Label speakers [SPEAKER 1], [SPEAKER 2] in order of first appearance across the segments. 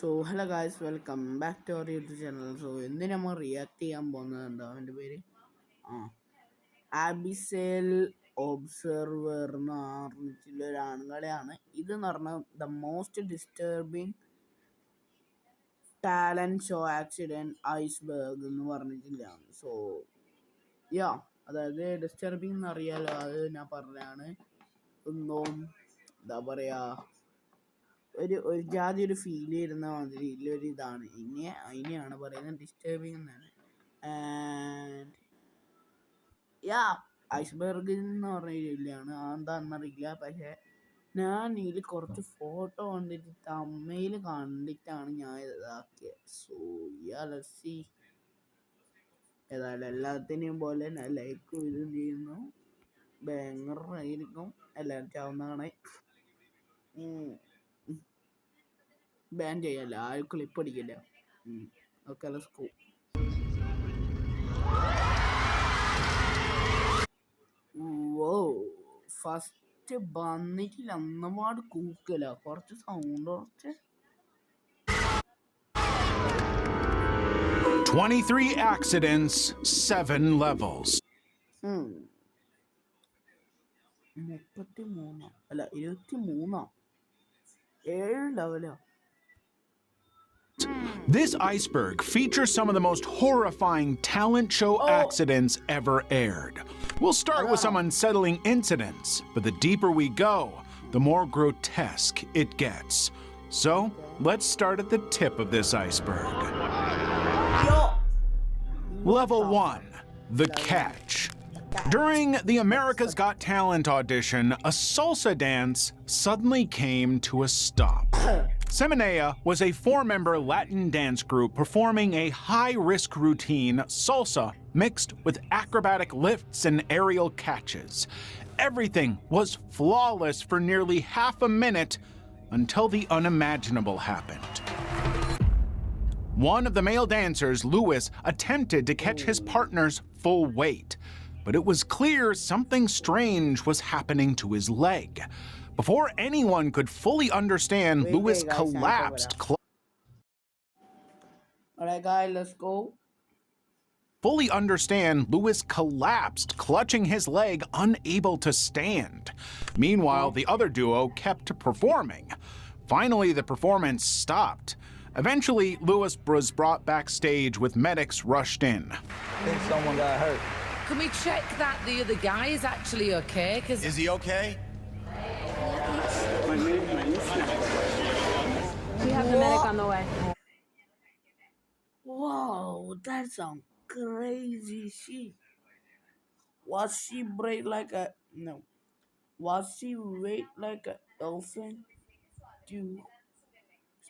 [SPEAKER 1] So hello guys, welcome back to our YouTube channel. So ഇന്ന് നമ്മൾ react ചെയ്യാൻ പോകുന്നത് എന്താ അവൻ്റെ പേര് ആബിസെൽ ഒബ്സർവർ എന്ന് പറഞ്ഞിട്ടുള്ള ഒരു ആണുങ്ങളെയാണ്. ഇതെന്ന് പറഞ്ഞാൽ the most disturbing talent show accident iceberg എന്ന് പറഞ്ഞിട്ടുള്ളതാണ്. സോ അതായത് ഡിസ്റ്റർബിങ് എന്ന് അറിയാലോ, അത് ഞാൻ പറഞ്ഞതാണ്. ഒന്നും എന്താ പറയുക, ഒരു ജാതി ഒരു ഫീൽ ചെയ്യുന്ന മാതിരി ഒരു ഇതാണ്. അതിനെയാണ് പറയുന്നത് ഡിസ്റ്റർബിങ് എന്നാണ്. ആൻഡ് ഐസ്ബർഗ് എന്ന് പറഞ്ഞില്ലാണ് അതെന്താണെന്നറിയില്ല. പക്ഷെ ഞാൻ ഇതിൽ കുറച്ച് ഫോട്ടോ കണ്ടിട്ട് തമ്മയിൽ കണ്ടിട്ടാണ് ഞാൻ ഇതാക്കിയത്. സോ ലസ്സി ഏതായാലും എല്ലാത്തിനെയും പോലെ ഞാൻ ലൈക്ക് ഇതും ചെയ്യുന്നു. ബാങ്ങറായിരിക്കും, എല്ലാവരും ചാവുന്നതാണ്. ബാൻ ചെയ്യല്ല, ആരും ക്ലിപ്പ് അടിക്കില്ല. Okay, let's go. ഫസ്റ്റ് വന്നിട്ടില്ല, അന്നപാട് കൂക്കല, കുറച്ച് സൗണ്ട് കുറച്ച്.
[SPEAKER 2] 23 accidents, 7 levels.
[SPEAKER 1] 33 അല്ല 23, 7 ലെവലാ.
[SPEAKER 2] This iceberg features some of the most horrifying talent show accidents ever aired. We'll start with some unsettling incidents, but the deeper we go, the more grotesque it gets. So, let's start at the tip of this iceberg. Level 1, the catch. During the America's Got Talent audition, a salsa dance suddenly came to a stop. Seminea was a 4-member Latin dance group performing a high-risk routine, salsa, mixed with acrobatic lifts and aerial catches. Everything was flawless for nearly half a minute until the unimaginable happened. One of the male dancers, Louis, attempted to catch his partner's full weight, but it was clear something strange was happening to his leg. Before anyone could fully understand, Louis collapsed.
[SPEAKER 1] Alright guys, let's go.
[SPEAKER 2] Fully understand, Louis collapsed, clutching his leg, unable to stand. Meanwhile, the other duo kept performing. Finally, the performance stopped. Eventually, Louis was brought backstage with medics rushed in.
[SPEAKER 3] I think someone got hurt.
[SPEAKER 4] Can we check that the other guy is actually okay?
[SPEAKER 5] Is he okay?
[SPEAKER 6] We have the medic on the way.
[SPEAKER 1] Wow, that's some crazy shit. Was she brave like a no? Was she weight like an elephant to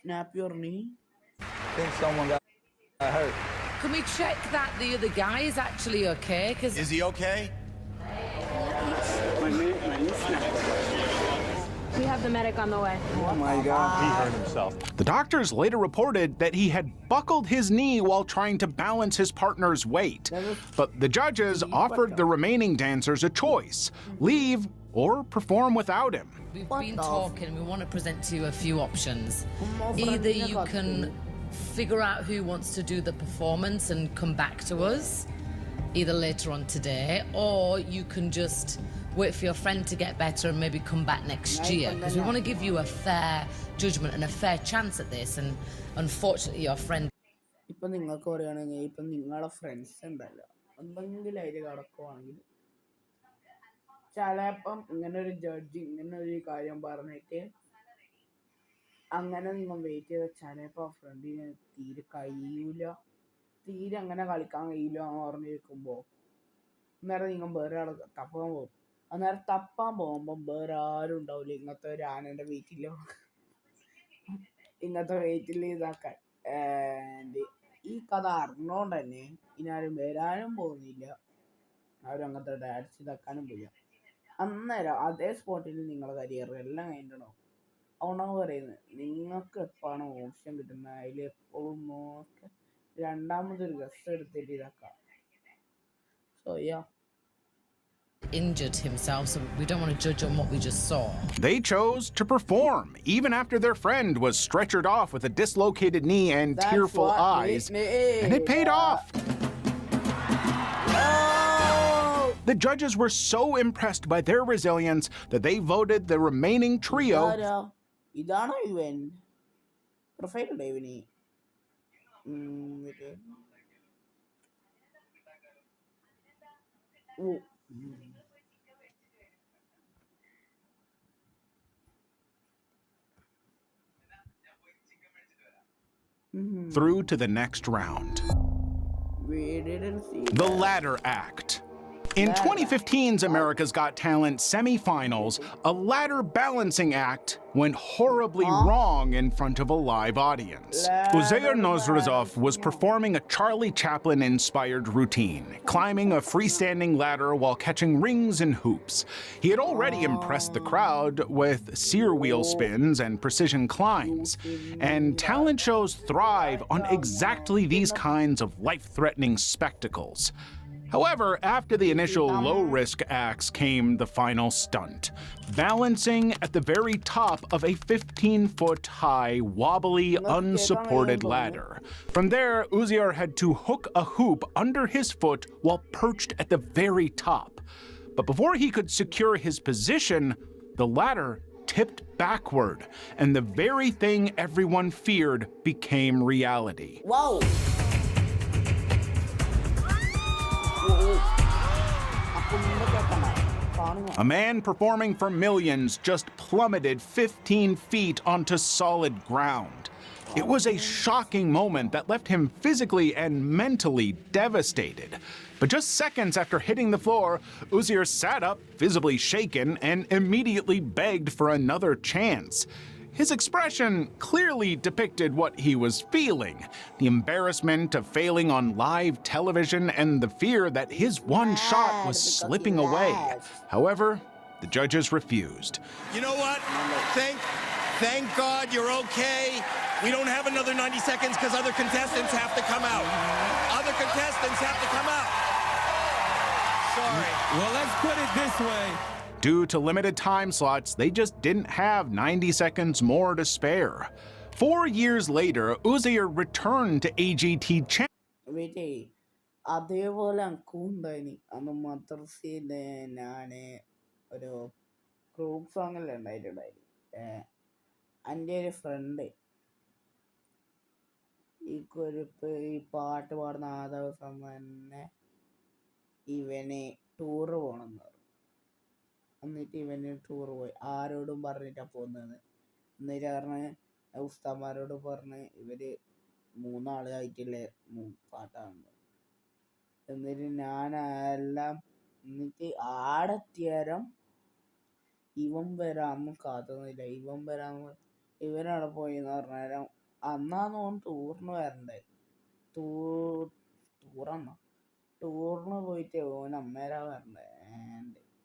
[SPEAKER 1] snap your knee?
[SPEAKER 3] I think someone got hurt.
[SPEAKER 4] Can we check that the other guy is actually okay?
[SPEAKER 5] Is he okay?
[SPEAKER 6] We have the medic on the way.
[SPEAKER 3] Oh my God.
[SPEAKER 5] He hurt himself.
[SPEAKER 2] The doctors later reported that he had buckled his knee while trying to balance his partner's weight. But the judges offered the remaining dancers a choice: leave or perform without him.
[SPEAKER 4] We've been talking, we want to present to you a few options. Either you can figure out who wants to do the performance and come back to us, either later on today, or you can just wait for your friend to get better and maybe come back next year, because we want to give you a fair judgment and a fair chance at this, and unfortunately your friend.
[SPEAKER 1] ഇപ്പം നിങ്ങൾക്ക് പറയുകയാണെങ്കിൽ ഇപ്പം നിങ്ങളുടെ friends ഉണ്ടല്ലോ, എന്തെങ്കിലും അതിൽ കിടക്കുവാണെങ്കിൽ ചിലപ്പം ഇങ്ങനെ ഒരു ജഡ്ജ് ഇങ്ങനെ ഒരു കാര്യം പറഞ്ഞിട്ട് അങ്ങനെ നിങ്ങൾ വെയിറ്റ് ചെയ്ത ചിലപ്പോൾ ഫ്രണ്ടിന് തീരെ കഴിയൂല, തീരെ അങ്ങനെ കളിക്കാൻ കഴിയില്ല എന്ന് പറഞ്ഞിരിക്കുമ്പോൾ അന്നേരം നിങ്ങൾ വേറെ ആൾ തപ്പാൻ പോകും. അന്നേരം തപ്പാൻ പോകുമ്പം വേറെ ആരും ഉണ്ടാവില്ല ഇങ്ങനത്തെ ഒരു ആനേൻ്റെ വെയിറ്റില്ല, ഇങ്ങനത്തെ വെയിറ്റിൽ ഇതാക്കാൻ. ഈ കഥ അറിഞ്ഞുകൊണ്ട് തന്നെ ഇനി ആരും വരാനും പോകുന്നില്ല, ആരും അങ്ങനത്തെ ഡാൻസ് ഇതാക്കാനും പോയില്ല. അന്നേരം അതേ സ്പോട്ടിൽ നിങ്ങളുടെ കരിയർ എല്ലാം കഴിഞ്ഞിട്ടുണ്ടാവും. അതുകൊണ്ടാണ് പറയുന്നത്, നിങ്ങൾക്ക് എപ്പോഴാണ് ഓപ്ഷൻ കിട്ടുന്നത് അതിൽ എപ്പോഴും നോക്കി രണ്ടാമതൊരു ഗസ്റ്റ് എടുത്തിട്ട് ഇതാക്കാം. So
[SPEAKER 4] injured himself, so we don't want to judge on what we just saw.
[SPEAKER 2] They chose to perform, even after their friend was stretchered off with a dislocated knee and
[SPEAKER 1] That's
[SPEAKER 2] tearful
[SPEAKER 1] what
[SPEAKER 2] eyes,
[SPEAKER 1] it
[SPEAKER 2] and it paid
[SPEAKER 1] is.
[SPEAKER 2] off.
[SPEAKER 1] Oh!
[SPEAKER 2] The judges were so impressed by their resilience that they voted the remaining trio.
[SPEAKER 1] ഇതാണോ ഇവൻ profile ഉണ്ടോ ഇവന്
[SPEAKER 2] through to the next round.
[SPEAKER 1] We didn't see
[SPEAKER 2] The
[SPEAKER 1] that.
[SPEAKER 2] ladder act. In 2015's America's Got Talent semifinals, a ladder balancing act went horribly wrong in front of a live audience. Uzair Nozrazov was performing a Charlie Chaplin-inspired routine, climbing a freestanding ladder while catching rings and hoops. He had already impressed the crowd with sear wheel spins and precision climbs, and talent shows thrive on exactly these kinds of life-threatening spectacles. However, after the initial low-risk acts came the final stunt, balancing at the very top of a 15-foot-high, wobbly, unsupported ladder. From there, Uziar had to hook a hoop under his foot while perched at the very top. But before he could secure his position, the ladder tipped backward, and the very thing everyone feared became reality.
[SPEAKER 1] Wow!
[SPEAKER 2] A man performing for millions just plummeted 15 feet onto solid ground. It was a shocking moment that left him physically and mentally devastated. But just seconds after hitting the floor, Uziar sat up, visibly shaken, and immediately begged for another chance. His expression clearly depicted what he was feeling, the embarrassment of failing on live television and the fear that his one shot was slipping away. However, the judges refused.
[SPEAKER 5] You know what? Thank God you're okay. We don't have another 90 seconds because other contestants have to come out. Other contestants have to come out. Sorry.
[SPEAKER 7] Well, let's put it this way.
[SPEAKER 2] Due to limited time slots, they just didn't have 90 seconds more to spare. 4 years later, Uziar returned to AGT
[SPEAKER 1] വീട്ടേ അതേപോലെ അനക്കുണ്ടായിനി അന്ന് മദ്രസയില് ഞാന് ഒരു group സോങ്ങിൽ ഉണ്ടായിട്ടുണ്ടായിന് എൻ്റെ ഒരു front ഈ കുറിപ്പ് ഈ പാട്ട് പാടുന്ന ആ ദിവസം തന്നെ ഇവന് ടൂറ് പോകണമെന്ന് പറഞ്ഞു. എന്നിട്ട് ഇവന് ടൂർ പോയി, ആരോടും പറഞ്ഞിട്ടാണ് പോകുന്നത്. എന്നിട്ട് പറഞ്ഞ് ഉസ്താദ്മാരോട് പറഞ്ഞ് ഇവര് 3 ആളായിട്ടില്ലേ പാട്ടാണ്. എന്നിട്ട് ഞാനെല്ലാം എന്നിട്ട് ആടെത്തിയാരം ഇവൻ വരാമെന്ന് കാത്തുന്നില്ല. ഇവനവിടെ പോയി എന്ന് പറഞ്ഞാലും അന്നാന്ന് ഓൻ ടൂറിന് വരണ്ടേ. ടൂറിന് പോയിട്ട് ഓൻ അന്നേരാ വരണ്ടേ.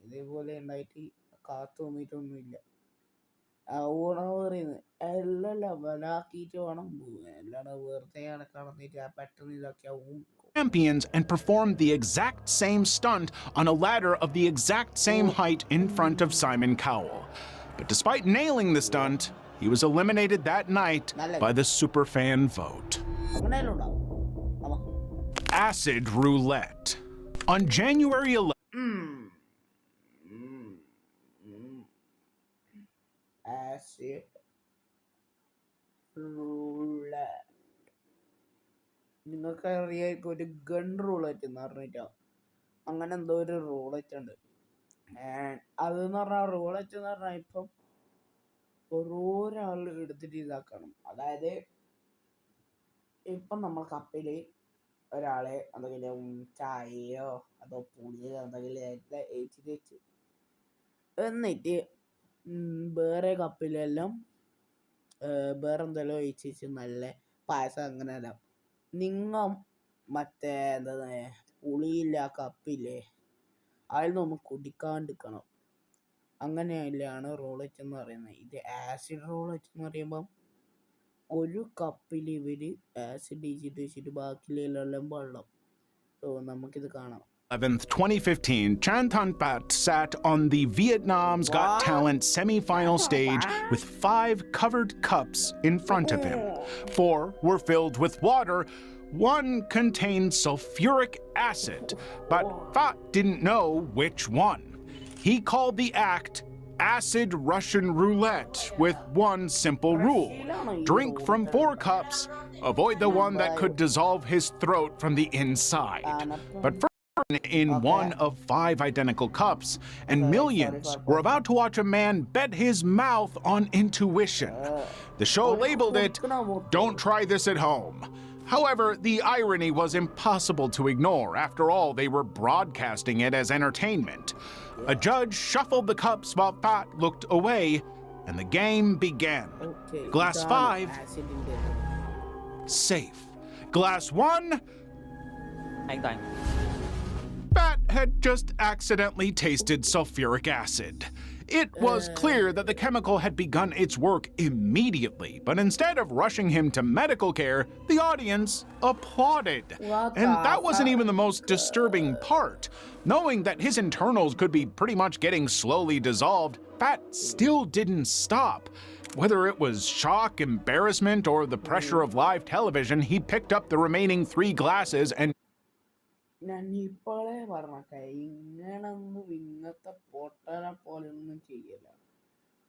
[SPEAKER 1] ഇതേപോലെ ഉണ്ടായിട്ട് കാത്തു നിന്നിട്ടൊന്നുമില്ല. ഓണ പറയുന്നത് എല്ലാം ലെവലാക്കിയിട്ട് വേണം പോകാൻ, അല്ലാണ്ട് വെറുതെ കടന്നിട്ട് പെട്ടെന്ന് ഇതൊക്കെയാവും.
[SPEAKER 2] Champions and performed the exact same stunt on a ladder of the exact same height in front of Simon Cowell. But despite nailing the stunt, he was eliminated that night by the superfan vote. Acid roulette. On January 11th,
[SPEAKER 1] Acid roulette. നിങ്ങൾക്കറിയായിരിക്കും ഒരു gun roulette എന്ന് പറഞ്ഞിട്ടോ, അങ്ങനെ എന്തോ ഒരു roulette ഉണ്ട്. അതെന്ന് പറഞ്ഞാൽ roulette എന്ന് പറഞ്ഞാൽ ഇപ്പം ഓരോരാൾ എടുത്തിട്ട് ഇതാക്കണം. അതായത് ഇപ്പം നമ്മൾ കപ്പിൽ ഒരാളെ എന്തെങ്കിലും ചായയോ അതോ പുളിയോ എന്തെങ്കിലും ഏച്ചിട്ട് വെച്ച്, എന്നിട്ട് വേറെ കപ്പിലെല്ലാം വേറെ എന്തെങ്കിലും ഒഴിച്ച് വെച്ച് നല്ല പായസം അങ്ങനെയെല്ലാം നിങ്ങൾ മറ്റേ എന്താ പുളിയില്ല കപ്പില്ലേ അതിൽ നിന്ന് കുടിക്കാണ്ടിരിക്കണം. അങ്ങനെയല്ലാണ് റോളറ്റ് എന്ന് പറയുന്നത്. ഇത് ആസിഡ് റോളറ്റ് എന്ന് പറയുമ്പം ഒരു കപ്പിൽ ഇവർ ആസിഡ് വെച്ചിട്ട് ബാക്കിയിലെല്ലാം വെള്ളം. നമുക്കിത് കാണാം.
[SPEAKER 2] 11th, 2015, Chantan Pat sat on the Vietnam's Got Talent semi-final stage with 5 covered cups in front of him. 4 were filled with water, 1 contained sulfuric acid, but Pat didn't know which one. He called the act Acid Russian Roulette with one simple rule: drink from 4 cups, avoid the one that could dissolve his throat from the inside. But in one of 5 identical cups, and millions were about to watch a man bet his mouth on intuition. The show labeled it, "Don't try this at home." However, the irony was impossible to ignore. After all, they were broadcasting it as entertainment. A judge shuffled the cups while Pat looked away, and the game began. Glass 5, safe. Glass 1, Pat had just accidentally tasted sulfuric acid. It was clear that the chemical had begun its work immediately, but instead of rushing him to medical care, the audience applauded. And that wasn't even the most disturbing part. Knowing that his internals could be pretty much getting slowly dissolved, Pat still didn't stop. Whether it was shock, embarrassment, or the pressure of live television, he picked up the remaining 3 glasses and
[SPEAKER 1] ഞാൻ ഇപ്പോഴേ പറഞ്ഞ ഇങ്ങനൊന്നും ഇങ്ങനത്തെ പൊട്ടനെ പോലെ ഒന്നും ചെയ്യല.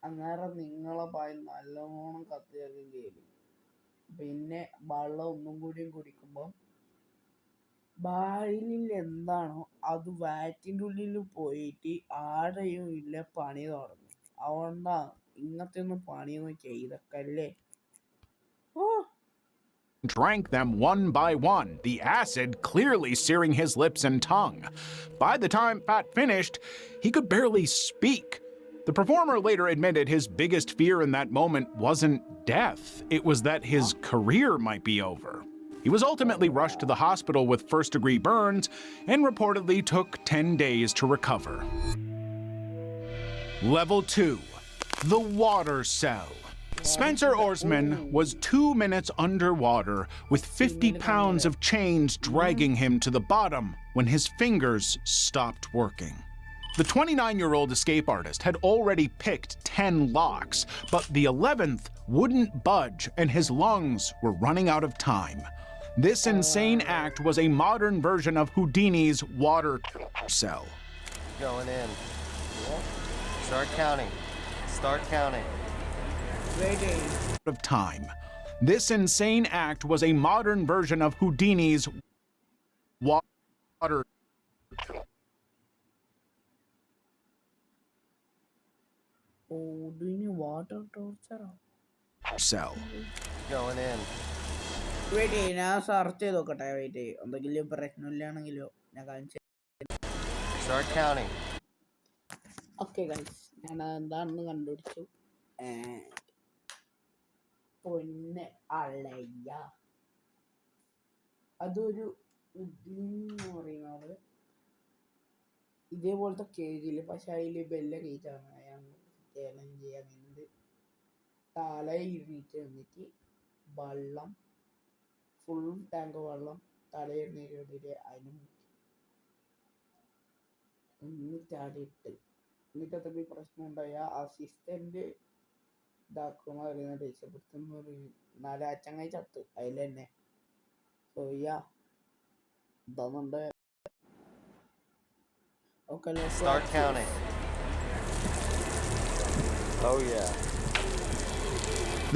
[SPEAKER 1] അന്നേരം നിങ്ങളെ പായി നല്ലോണം കത്തിയാലും ചെയ്യും. പിന്നെ വെള്ളം ഒന്നും കൂടിയും കുടിക്കുമ്പോൾ വായിൽ എന്താണോ അത് വയറ്റിൻ്റെ ഉള്ളിൽ പോയിട്ട് ആടെയും ഇല്ല പണി തുടങ്ങും. അതുകൊണ്ടാണ് ഇങ്ങനത്തെ ഒന്നും പണിയൊന്നും ചെയ്തക്കല്ലേ.
[SPEAKER 2] drank them one by one, the acid clearly searing his lips and tongue. By the time Pat finished, he could barely speak. The performer later admitted his biggest fear in that moment wasn't death, it was that his career might be over. He was ultimately rushed to the hospital with first-degree burns and reportedly took 10 days to recover. Level 2, the water cell. Spencer Orsman was 2 minutes underwater with 50 pounds of chains dragging him to the bottom when his fingers stopped working. The 29-year-old escape artist had already picked 10 locks, but the 11th wouldn't budge and his lungs were running out of time. This insane act was a modern version of Houdini's water cell.
[SPEAKER 8] Going in. Start counting. Start counting.
[SPEAKER 2] Of time. This insane act was a modern version of Houdini's water cell.
[SPEAKER 8] Going in.
[SPEAKER 1] Wait, ഞാൻ search ചെയ്ത് നോക്കട്ടെ. Wait എന്തെങ്കിലും പ്രശ്നമില്ലാണെങ്കിലോ ഞാൻ കാണിച്ചു.
[SPEAKER 8] Start counting.
[SPEAKER 1] Okay guys, ഞാൻ എന്താണെന്ന് കണ്ടുപിടിച്ചു. പൊന്ന് അളയ്യ, അതൊരു എന്ന് പറയുന്നത് ഇതേപോലത്തെ കേജിൽ, പക്ഷെ അതിൽ ബെല്ല കേജാണ്. അയാൾ ചേലഞ്ച് ചെയ്യാൻ വേണ്ടി തലയിൽ ഇരുന്നിട്ട് വന്നിട്ട് വെള്ളം ഫുൾ ടാങ്ക് വെള്ളം തലയിരുന്നിട്ട് അതിന് എന്നിട്ടാടിയിട്ട് എന്നിട്ടത്ര പ്രശ്നം ഉണ്ടായ അസിസ്റ്റന്റ് ഇതാക്കുന്ന പറയുന്നത് രക്ഷപ്പെടുത്തുന്ന പറയും. 4 അച്ചങ്ങായി ചത്ത് അതിൽ തന്നെ. സോയ്യ ഇതാന്നുണ്ട്. Okay,
[SPEAKER 8] Start counting. Oh yeah.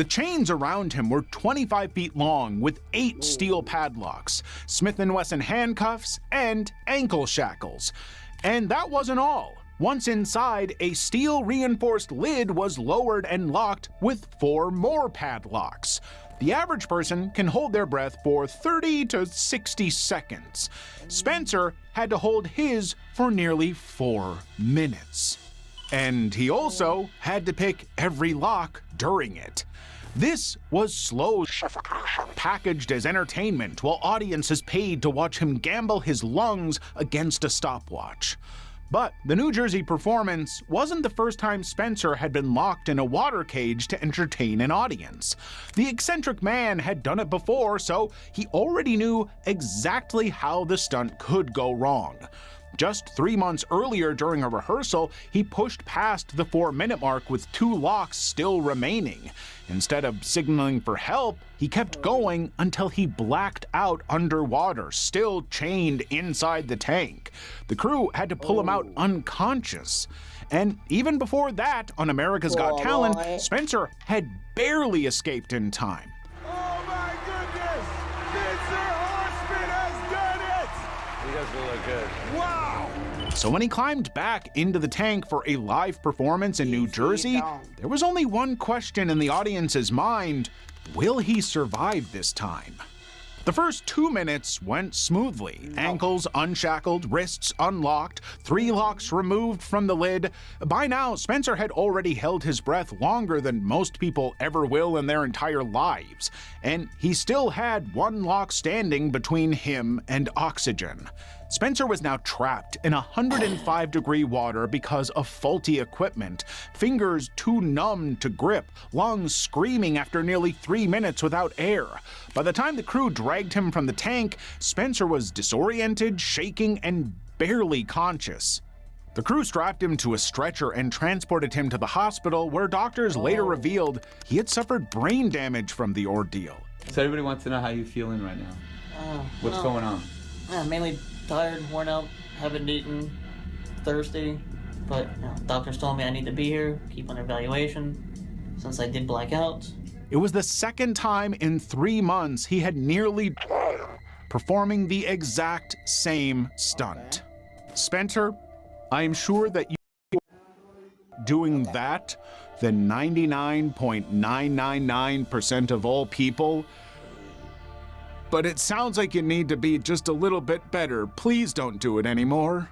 [SPEAKER 2] The chains around him were 25 feet long with 8 steel padlocks, Smith & Wesson handcuffs, and ankle shackles. And that wasn't all. Once inside, a steel-reinforced lid was lowered and locked with 4 more padlocks. The average person can hold their breath for 30 to 60 seconds. Spencer had to hold his for nearly 4 minutes. And he also had to pick every lock during it. This was slow suffocation packaged as entertainment while audiences paid to watch him gamble his lungs against a stopwatch. But the New Jersey performance wasn't the first time Spencer had been locked in a water cage to entertain an audience. The eccentric man had done it before, so he already knew exactly how the stunt could go wrong. Just 3 months earlier during a rehearsal, he pushed past the 4-minute mark with 2 locks still remaining. Instead of signaling for help, he kept going until he blacked out underwater, still chained inside the tank. The crew had to pull him out unconscious. And even before that, on America's Got Talent, Spencer had barely escaped in time.
[SPEAKER 7] Oh my goodness! Spencer Horseman has done it!
[SPEAKER 8] He doesn't look good.
[SPEAKER 7] Wow!
[SPEAKER 2] So when he climbed back into the tank for a live performance in New Jersey, there was only one question in the audience's mind: will he survive this time? The first 2 minutes went smoothly. Ankles unshackled, wrists unlocked, 3 locks removed from the lid. By now, Spencer had already held his breath longer than most people ever will in their entire lives. And he still had 1 lock standing between him and oxygen. Spencer was now trapped in 105-degree water because of faulty equipment, fingers too numb to grip, lungs screaming after nearly 3 minutes without air. By the time the crew dragged him from the tank, Spencer was disoriented, shaking, and barely conscious. The crew strapped him to a stretcher and transported him to the hospital, where doctors later revealed he had suffered brain damage from the ordeal.
[SPEAKER 9] So everybody wants to know how you're feeling right now. What's going on?
[SPEAKER 10] Mainly tired, worn out, haven't eaten, thirsty, but doctors told me I need to be here, keep on evaluation, since I did black out.
[SPEAKER 2] It was the second time in 3 months he had nearly died performing the exact same stunt. Spencer, I am sure that you are doing that than 99.999% of all people. But it sounds like you need to be just a little bit better. Please don't do it anymore.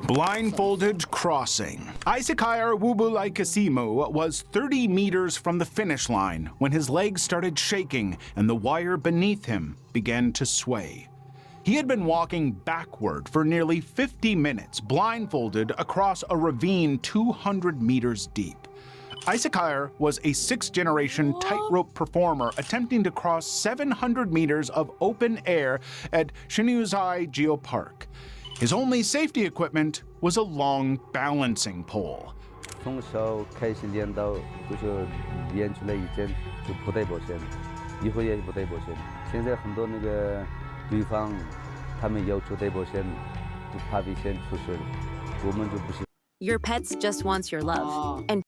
[SPEAKER 2] Blindfolded crossing. Isakire Wubulaikasimu was 30 meters from the finish line when his legs started shaking and the wire beneath him began to sway. He had been walking backward for nearly 50 minutes, blindfolded across a ravine 200 meters deep. Isakire was a 6th-generation tightrope performer attempting to cross 700 meters of open air at Shinuzai Geopark. His only safety equipment was a long balancing pole.
[SPEAKER 3] 从小开始练到就是练出来以前就不带保险，以后也不带保险。现在很多那个对方他们要求带保险，就怕危险出事了，我们就不行。
[SPEAKER 11] Your pets just wants your love. And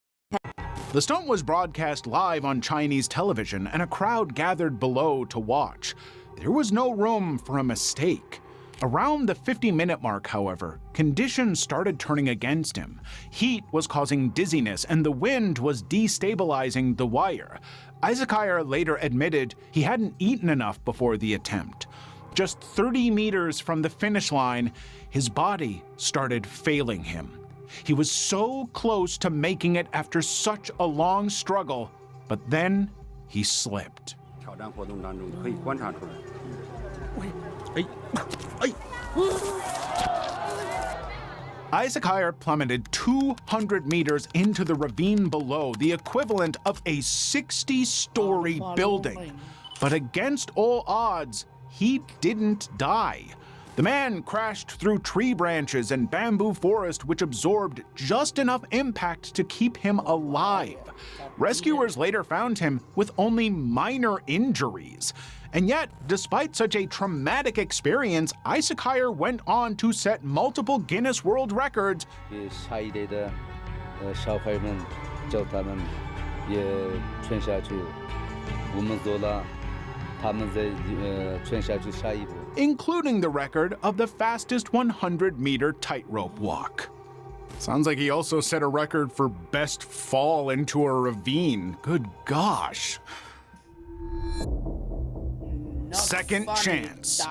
[SPEAKER 2] the stunt was broadcast live on Chinese television, and a crowd gathered below to watch. There was no room for a mistake. Around the 50-minute mark, however, conditions started turning against him. Heat was causing dizziness, and the wind was destabilizing the wire. Isakire later admitted he hadn't eaten enough before the attempt. Just 30 meters from the finish line, his body started failing him. He was so close to making it after such a long struggle, but then he slipped. Isakire plummeted 200 meters into the ravine below, the equivalent of a 60-story building. But against all odds, he didn't die. The man crashed through tree branches and bamboo forest, which absorbed just enough impact to keep him alive. Rescuers later found him with only minor injuries. And yet, despite such a traumatic experience, Isakire went on to set multiple Guinness World Records. Including the record of the fastest 100-meter tightrope walk. Sounds like he also set a record for best fall into a ravine. Good gosh. Second chance.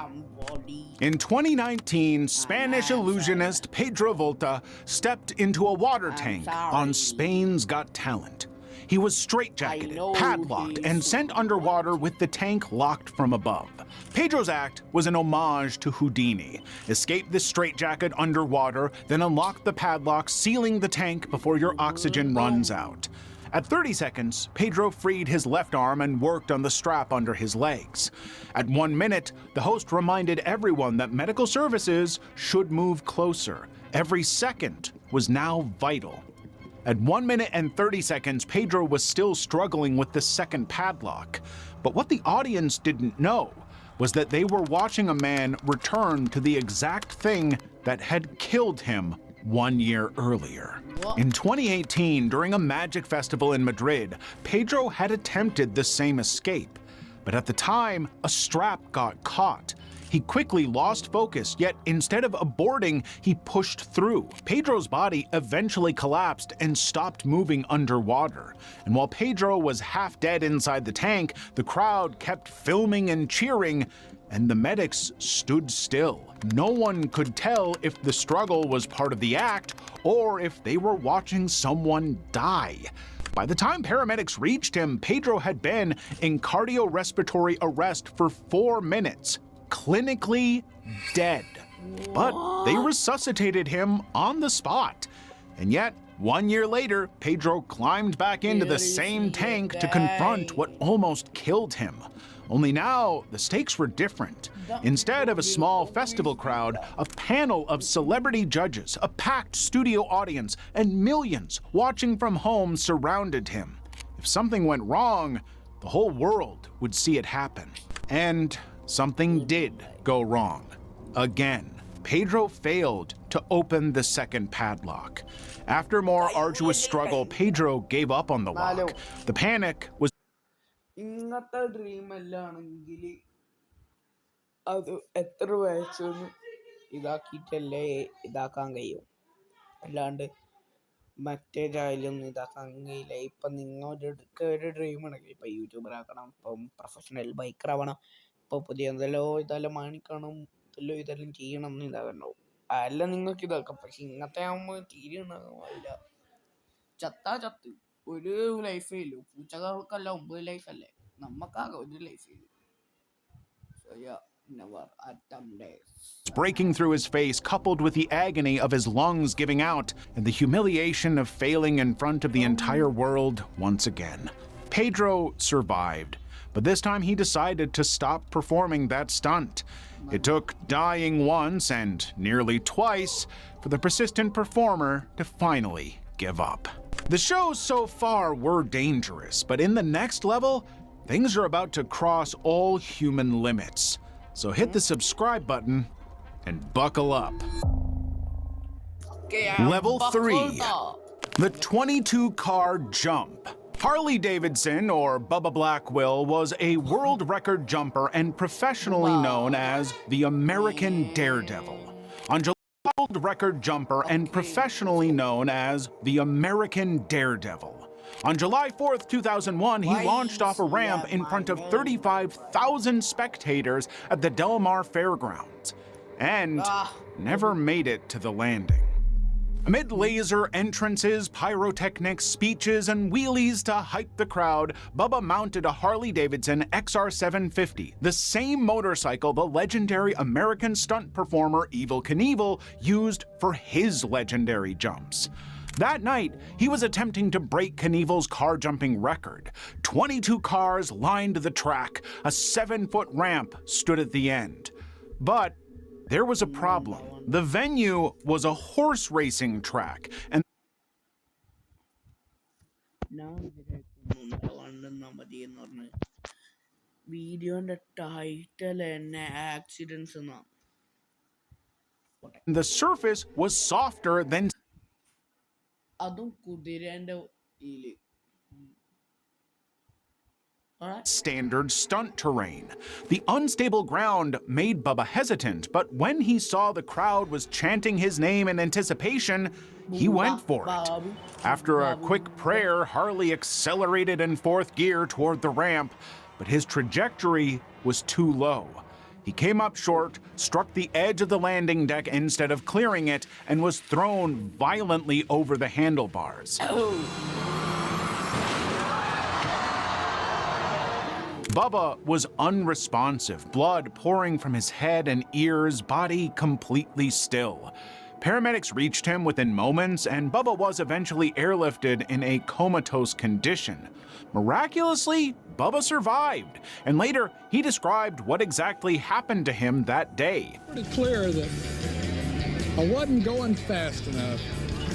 [SPEAKER 2] In 2019, Spanish illusionist Pedro Volta stepped into a water tank on Spain's Got Talent. He was straitjacketed, padlocked, and sent underwater with the tank locked from above. Pedro's act was an homage to Houdini. Escape the straitjacket underwater, then unlock the padlock, sealing the tank before your oxygen runs out. At 30 seconds, Pedro freed his left arm and worked on the strap under his legs. At 1 minute, the host reminded everyone that medical services should move closer. Every second was now vital. At 1 minute and 30 seconds, Pedro was still struggling with the second padlock. But what the audience didn't know was that they were watching a man return to the exact thing that had killed him 1 year earlier. In 2018, during a magic festival in Madrid, Pedro had attempted the same escape. But at the time, a strap got caught. He quickly lost focus, yet instead of aborting, he pushed through. Pedro's body eventually collapsed and stopped moving underwater. And while Pedro was half dead inside the tank, the crowd kept filming and cheering, and the medics stood still. No one could tell if the struggle was part of the act or if they were watching someone die. By the time paramedics reached him, Pedro had been in cardiorespiratory arrest for 4 minutes, clinically dead. But they resuscitated him on the spot. And yet, 1 year later, Pedro climbed back into the same tank to confront what almost killed him. Only now, the stakes were different. Instead of a small festival crowd, a panel of celebrity judges, a packed studio audience, and millions watching from home surrounded him. If something went wrong, the whole world would see it happen. And something did go wrong. Again, Pedro failed to open the second padlock. After more arduous struggle, Pedro gave up on the lock. The panic was
[SPEAKER 1] ഇങ്ങനത്തെ dream എല്ലാം ആണെങ്കിൽ അത് എത്ര വയസ്സൊന്നും ഇതാക്കിയിട്ടല്ലേ ഇതാക്കാൻ കഴിയും. അല്ലാണ്ട് മറ്റേതായാലും ഇതാക്കാൻ കഴിയില്ല. ഇപ്പം നിങ്ങളുടെ ഒരു ഡ്രീം ആണെങ്കിൽ ഇപ്പം യൂട്യൂബർ ആക്കണം, ഇപ്പം പ്രൊഫഷണൽ ബൈക്കർ ആവണം, ഇപ്പോൾ പുതിയ ഇതെല്ലാം മാണിക്കണം, ഇതെല്ലാം ചെയ്യണം എന്ന് ഇതാകണ്ടാവും. അതെല്ലാം നിങ്ങൾക്ക് ഇതാക്കാം. പക്ഷെ ഇങ്ങനത്തെ ആകുമ്പോൾ തീരെ ഉണ്ടാകില്ല. ചത്ത് ഒരു ലൈഫേ ഇല്ലു. പൂച്ചകൾക്കല്ല 9 ലൈഫല്ലേ, നമ്മക്കാകെ ഒരു ലൈഫേ ഇല്ലു. So yeah, never attempt this.
[SPEAKER 2] Breaking through his face, coupled with the agony of his lungs giving out and the humiliation of failing in front of the entire world once again. Pedro survived, but this time he decided to stop performing that stunt. It took dying once and nearly twice for the persistent performer to finally give up. The shows so far were dangerous, but in the next level, things are about to cross all human limits. So hit the subscribe button and buckle up. Level 3, the 22-car jump. Harley Davidson, or Bubba Blackwell, was a world record jumper and professionally known as the American Daredevil. On July, world record jumper and professionally known as the American Daredevil. On July 4th, 2001, he launched off a ramp in front of 35,000 spectators at the Del Mar Fairgrounds and never made it to the landing. Amid laser entrances, pyrotechnics, speeches, and wheelies to hype the crowd, Bubba mounted a Harley-Davidson XR750, the same motorcycle the legendary American stunt performer Evel Knievel used for his legendary jumps. That night, he was attempting to break Knievel's car-jumping record. 22 cars lined the track. A 7-foot ramp stood at the end. But there was a problem. The venue was a horse racing track, and the surface was softer than standard stunt terrain. The unstable ground made Bubba hesitant, but when he saw the crowd was chanting his name in anticipation, he went for it. After a quick prayer, Harley accelerated in 4th gear toward the ramp, but his trajectory was too low. He came up short, struck the edge of the landing deck instead of clearing it, and was thrown violently over the handlebars. Bubba was unresponsive, blood pouring from his head and ears, body completely still. Paramedics reached him within moments, and Bubba was eventually airlifted in a comatose condition. Miraculously, Bubba survived, and later he described what exactly happened to him that day.
[SPEAKER 12] Pretty clear that I wasn't going fast enough,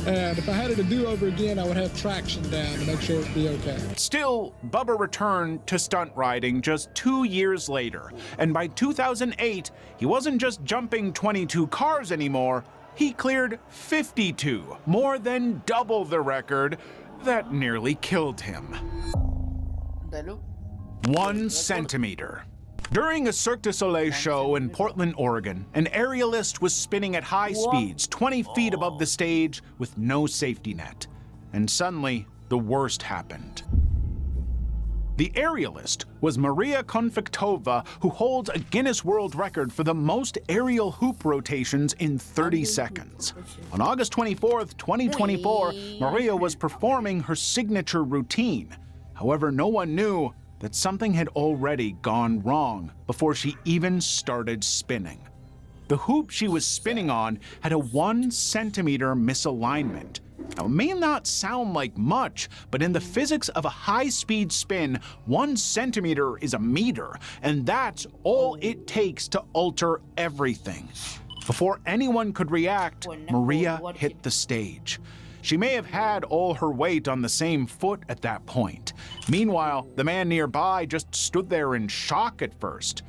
[SPEAKER 12] and if I had it to do over again, I would have traction down to make sure it'd be okay.
[SPEAKER 2] Still, Bubba returned to stunt riding just 2 years later, and by 2008, he wasn't just jumping 22 cars anymore, he cleared 52, more than double the record that nearly killed him. 1 centimeter. During a Cirque du Soleil show in Portland, Oregon, an aerialist was spinning at high speeds 20 feet above the stage with no safety net. And suddenly, the worst happened. The aerialist was Maria Konfliktova, who holds a Guinness World Record for the most aerial hoop rotations in 30 seconds. On August 24th, 2024, Maria was performing her signature routine. However, no one knew that something had already gone wrong before she even started spinning. The hoop she was spinning on had a 1 centimeter misalignment. Now, it may not sound like much, but in the physics of a high-speed spin, 1 centimeter is a meter, and that's all it takes to alter everything. Before anyone could react, Maria hit the stage. She may have had all her weight on the same foot at that point. Meanwhile, the man nearby just stood there in shock at first.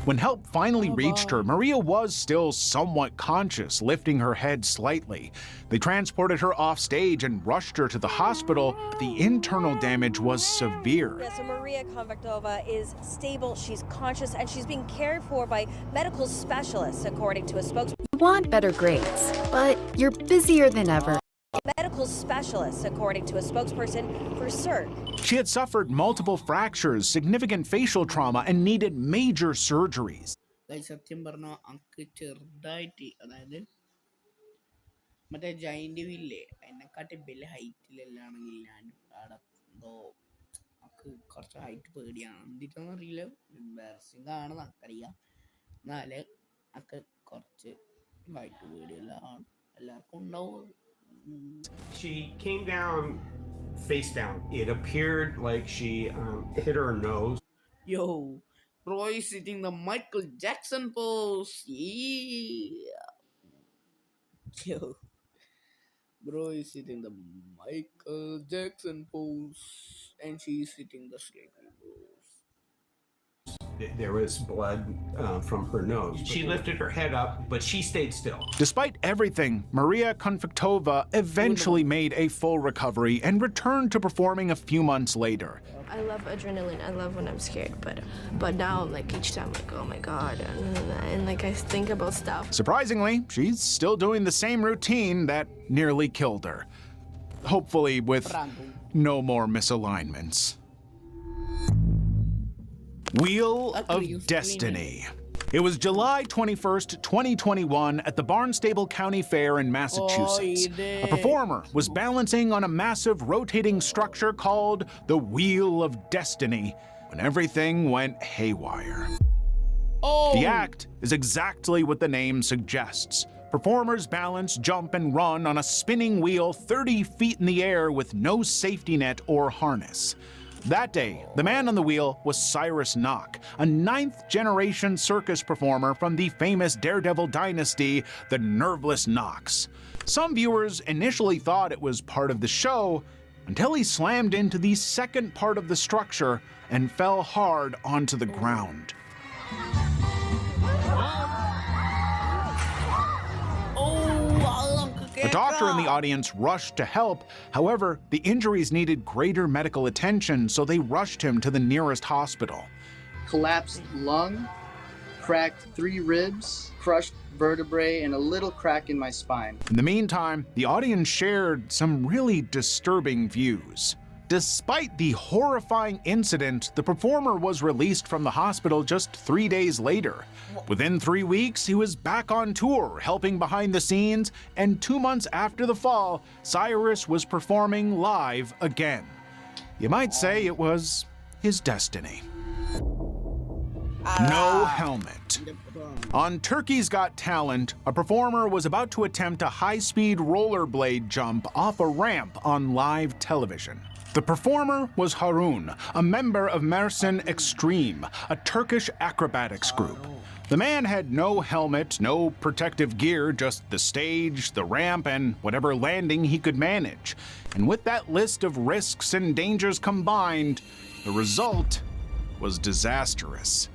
[SPEAKER 2] When help finally reached her, Maria was still somewhat conscious, lifting her head slightly. They transported her off stage and rushed her to the hospital, but the internal damage was severe.
[SPEAKER 13] Yeah, so Maria Konfliktova is stable, she's conscious, and she's being cared for by medical specialists, according to a spokesperson.
[SPEAKER 11] You want better grades, but you're busier than ever.
[SPEAKER 13] Medical specialists, according to a spokesperson for Cirque.
[SPEAKER 2] She had suffered multiple fractures, significant facial trauma, and needed major surgeries.
[SPEAKER 1] സത്യം പറഞ്ഞാൽ അക്ക് ചെറുതായിട്ട് അതായത് മറ്റേ giant വില്ലേ അതിനെക്കാട്ടി വലിയ ഹൈറ്റിലെല്ലാണെങ്കിൽ ഞാൻ അവിടെ എന്തോ അക്ക് കുറച്ച് ഹൈറ്റ് പേടിയാണ് എന്തിട്ടാന്ന് അറിയില്ല എംബാരസിംഗ് ആണ് നമുക്കറിയാം എന്നാല് അക്ക് കുറച്ച് ഹൈറ്റ് പേടിയെല്ലാം എല്ലാവർക്കും ഉണ്ടാവും.
[SPEAKER 14] She came down face down. It appeared like she hit her nose.
[SPEAKER 1] Yo, bro is sitting the Michael Jackson pose. Yeah. Yo, bro is sitting the Michael Jackson pose, and she's sitting the sleepy pose.
[SPEAKER 14] There was blood from her nose. She lifted her head up, but she stayed still.
[SPEAKER 2] Despite everything, Maria Konfliktova eventually made a full recovery and returned to performing a few months later.
[SPEAKER 6] I love adrenaline. I love when I'm scared, but now like each time like oh my god, and like I think about stuff.
[SPEAKER 2] Surprisingly, she's still doing the same routine that nearly killed her. Hopefully with no more misalignments. Wheel of Destiny. It was July 21st, 2021 at the Barnstable County Fair in Massachusetts. A performer was balancing on a massive rotating structure called the Wheel of Destiny when everything went haywire. The act is exactly what the name suggests. Performers balance, jump, and run on a spinning wheel 30 feet in the air with no safety net or harness. That day, the man on the wheel was Cyrus Knock, a 9th-generation circus performer from the famous Daredevil dynasty, the Nerveless Knocks. Some viewers initially thought it was part of the show until he slammed into the second part of the structure and fell hard onto the ground. A doctor in the audience rushed to help. However, the injuries needed greater medical attention, so they rushed him to the nearest hospital.
[SPEAKER 15] Collapsed lung, cracked 3 ribs, crushed vertebrae, and a little crack in my spine.
[SPEAKER 2] In the meantime, the audience shared some really disturbing views. Despite the horrifying incident, the performer was released from the hospital just 3 days later. Within 3 weeks, he was back on tour, helping behind the scenes, and 2 months after the fall, Cyrus was performing live again. You might say it was his destiny. No helmet. On Turkey's Got Talent, a performer was about to attempt a high-speed rollerblade jump off a ramp on live television. The performer was Harun, a member of Mersin Extreme, a Turkish acrobatics group. The man had no helmet, no protective gear, just the stage, the ramp, and whatever landing he could manage. And with that list of risks and dangers combined, the result was disastrous.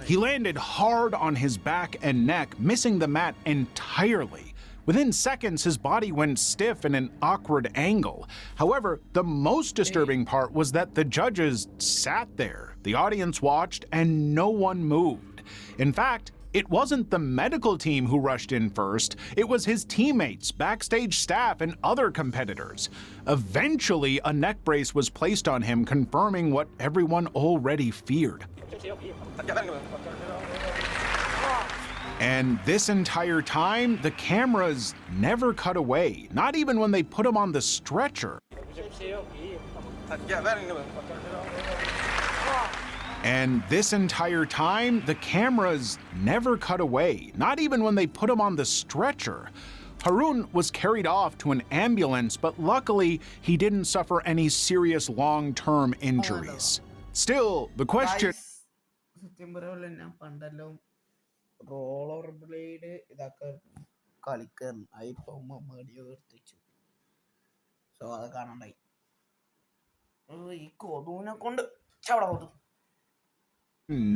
[SPEAKER 2] He landed hard on his back and neck, missing the mat entirely. Within seconds, his body went stiff in an awkward angle. However, the most disturbing part was that the judges sat there, the audience watched, and no one moved. In fact, it wasn't the medical team who rushed in first, it was his teammates, backstage staff, and other competitors. Eventually, a neck brace was placed on him, confirming what everyone already feared. And this entire time, the cameras never cut away, not even when they put him on the stretcher. And this entire time, the cameras never cut away, not even when they put him on the stretcher. Harun was carried off to an ambulance, but luckily, he didn't suffer any serious long-term injuries. Still, the question...
[SPEAKER 1] roller blade ഇതൊക്കെ കളിക്കാൻ ഇപ്പൊ മടിയോ നിർത്തിച്ചു so അത് കാണണ്ടായി ഈ കൊതുവിനെ കൊണ്ട് ചവട കൊതു.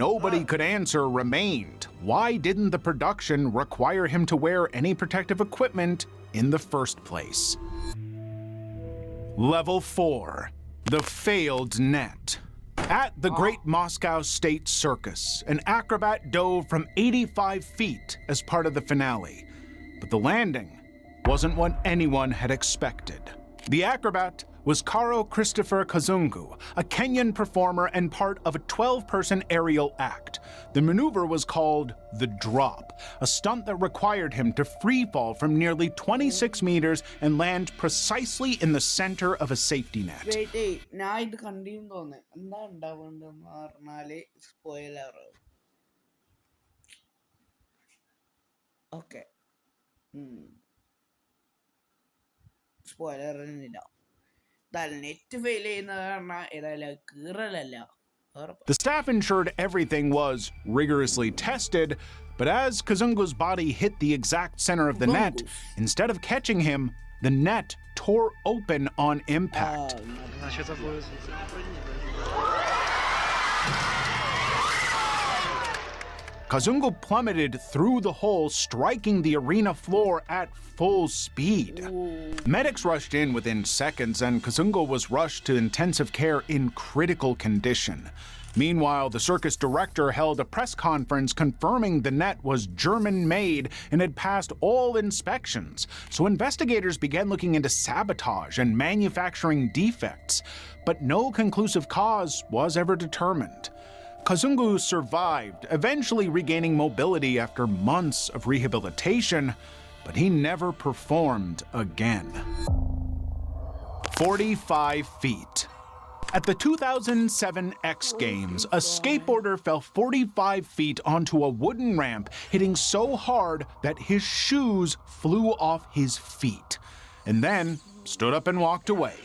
[SPEAKER 2] Nobody could answer remained. Why didn't the production require him to wear any protective equipment in the first place? Level 4. The failed net. At the Great Moscow State Circus, an acrobat dove from 85 feet as part of the finale. But the landing wasn't what anyone had expected. The acrobat was Karo Christopher Kazungu, a Kenyan performer and part of a 12-person aerial act. The maneuver was called the drop, a stunt that required him to free fall from nearly 26 meters and land precisely in the center of a safety net.
[SPEAKER 1] Wait, ഞാൻ ഇത് കണ്ടിന്ന് തോന്നുന്നു. എന്താ ഉണ്ടാവുണ്ടെന്ന് പറഞ്ഞാല് spoiler. Okay. Spoiler ഇല്ല.
[SPEAKER 2] The staff ensured everything was rigorously tested, but as Kazungu's body hit the exact center of the net, instead of catching him, the net tore open on impact. Kazungu plummeted through the hole, striking the arena floor at full speed. Medics rushed in within seconds, and Kazungu was rushed to intensive care in critical condition. Meanwhile, the circus director held a press conference confirming the net was German-made and had passed all inspections. So investigators began looking into sabotage and manufacturing defects, but no conclusive cause was ever determined. Kazungu survived, eventually regaining mobility after months of rehabilitation, but he never performed again. 45 feet. At the 2007 X Games, a skateboarder fell 45 feet onto a wooden ramp, hitting so hard that his shoes flew off his feet, and then stood up and walked away.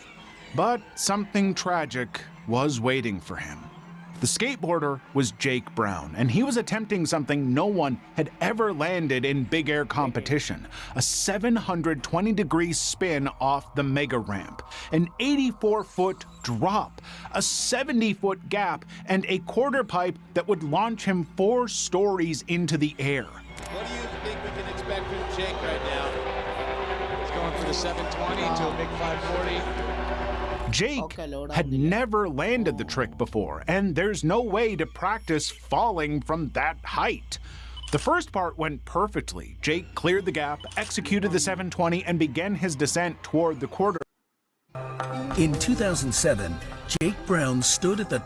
[SPEAKER 2] But something tragic was waiting for him. The skateboarder was Jake Brown, and he was attempting something no one had ever landed in big air competition, a 720-degree spin off the mega ramp, an 84-foot drop, a 70-foot gap, and a quarter pipe that would launch him 4 stories into the air.
[SPEAKER 16] What do you think we can expect from Jake right now? He's going for the 720 to a big 540.
[SPEAKER 2] Jake had never landed the trick before, and there's no way to practice falling from that height. The first part went perfectly. Jake cleared the gap, executed the 720, and began his descent toward the quarter.
[SPEAKER 17] In 2007, Jake Brown stood at the...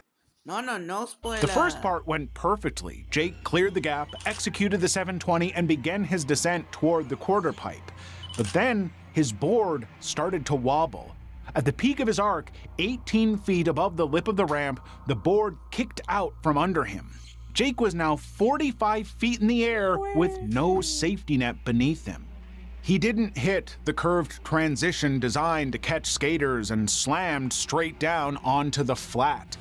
[SPEAKER 1] No spoiler.
[SPEAKER 2] The first part went perfectly. Jake cleared the gap, executed the 720, and began his descent toward the quarter pipe. But then his board started to wobble. At the peak of his arc, 18 feet above the lip of the ramp, the board kicked out from under him. Jake was now 45 feet in the air with no safety net beneath him. He didn't hit the curved transition designed to catch skaters and slammed straight down onto the flat.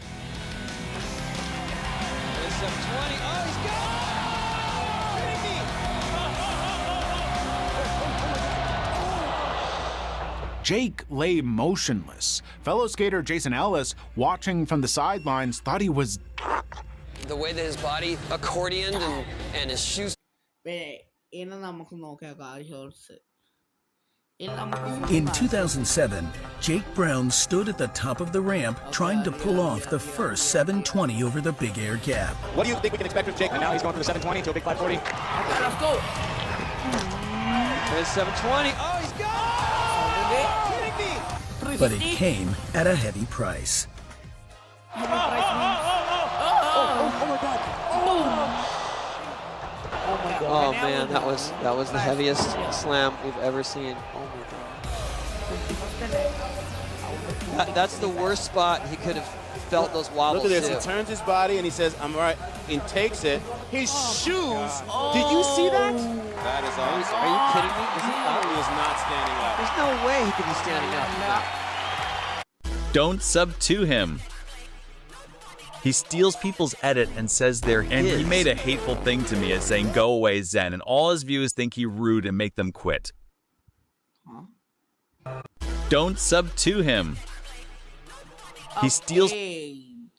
[SPEAKER 2] Jake lay motionless. Fellow skater Jason Ellis, watching from the sidelines, thought he was...
[SPEAKER 18] The way that his body accordioned and his shoes...
[SPEAKER 17] In 2007, Jake Brown stood at the top of the ramp trying to pull off the first 720 over the big air gap.
[SPEAKER 16] What do you think we can expect from Jake? And now he's going from the 720 to a big 540.
[SPEAKER 1] Let's go.
[SPEAKER 16] There's 720. Oh, he's gone!
[SPEAKER 17] But it came at a heavy price.
[SPEAKER 16] Oh my God!
[SPEAKER 19] Oh man, that was the heaviest slam we've ever seen. Oh my God. That's the worst spot he could have felt those wobbles.
[SPEAKER 8] Look at this.
[SPEAKER 19] too.
[SPEAKER 8] He turns his body and he says, "I'm right," and takes it. His shoes. Did you see that? That is awesome.
[SPEAKER 19] Are you kidding me?
[SPEAKER 8] He is not standing up.
[SPEAKER 19] There's no way he could be standing up.
[SPEAKER 20] Don't sub to him. He steals people's edit and says they're his. And he made a hateful thing to me as saying, "Go away, Zen," and all his viewers think he rude and make them quit.
[SPEAKER 1] Huh?
[SPEAKER 20] Don't sub to him. He steals...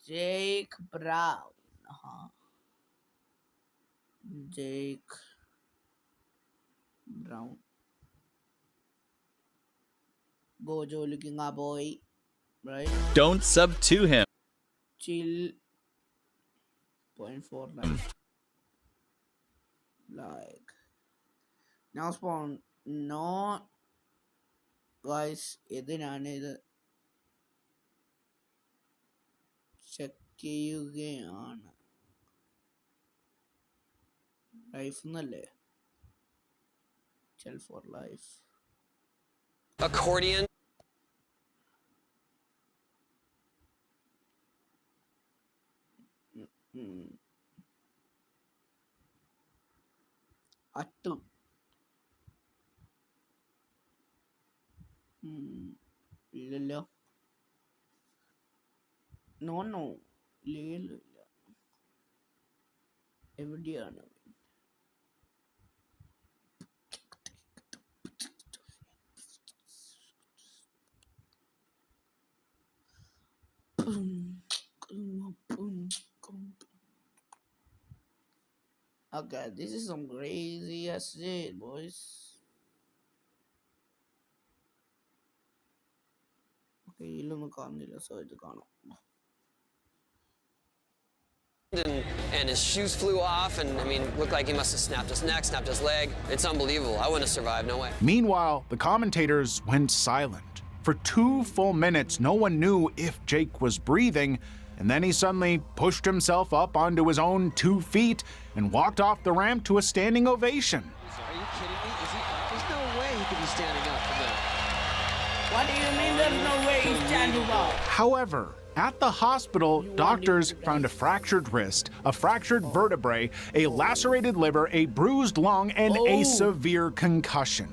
[SPEAKER 1] Jake Brown. Jake Brown. Gojo looking up boy. Right?
[SPEAKER 20] Don't sub to him.
[SPEAKER 1] Chill. 0.49. Like. Now spawn. No. Guys, ഇതിനാണിത് check ചെയ്യുകയാണ്. Life എന്നല്ലേ? Chill for life.
[SPEAKER 18] Accordion.
[SPEAKER 1] Attu. ഇല്ലല്ലോ. No ഇല്ല. എവിടെയാണ്? Okay, this is some crazy ass shit, boys. Okay, ഇല്ലൊന്നും കാണുന്നില്ല, so ഇത് കാണാം.
[SPEAKER 18] And his shoes flew off, and I mean, looked like he must have snapped his neck, snapped his leg. It's unbelievable. I wouldn't have survived, no way.
[SPEAKER 2] Meanwhile, the commentators went silent. For 2 full minutes, no one knew if Jake was breathing, and then he suddenly pushed himself up onto his own 2 feet and walked off the ramp to a standing ovation.
[SPEAKER 19] Are you kidding me? There's no way he could be standing up from that.
[SPEAKER 1] What do you mean there's no way he's standing up?
[SPEAKER 2] However, at the hospital, doctors found a fractured wrist, a fractured vertebrae, a lacerated liver, a bruised lung, and a severe concussion.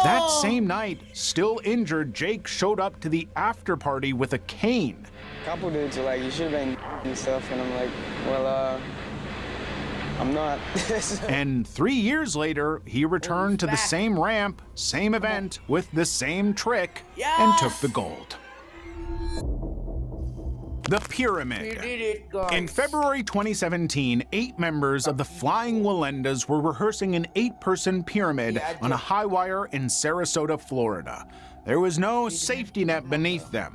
[SPEAKER 2] That same night, still injured, Jake showed up to the after party with a cane.
[SPEAKER 21] Couple dudes are like, "You should have been and stuff," and I'm like, well, I'm not.
[SPEAKER 2] And 3 years later, he returned to the same ramp, same event, with the same trick, and took the gold. The Pyramid.
[SPEAKER 1] We did it, guys.
[SPEAKER 2] In February 2017, 8 members of the Flying Walendas were rehearsing an 8-person pyramid on a high wire in Sarasota, Florida. There was no safety net beneath them.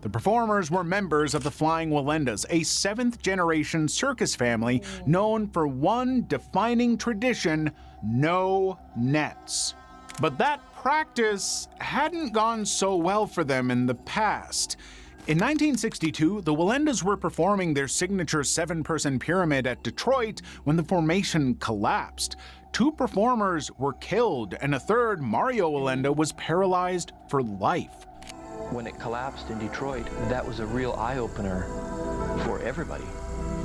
[SPEAKER 2] The performers were members of the Flying Walendas, a 7th-generation circus family known for one defining tradition: no nets. But that practice hadn't gone so well for them in the past. In 1962, the Walendas were performing their signature 7-person pyramid at Detroit when the formation collapsed. 2 performers were killed, and a third, Mario Walenda, was paralyzed for life.
[SPEAKER 22] When it collapsed in Detroit, that was a real eye-opener for everybody.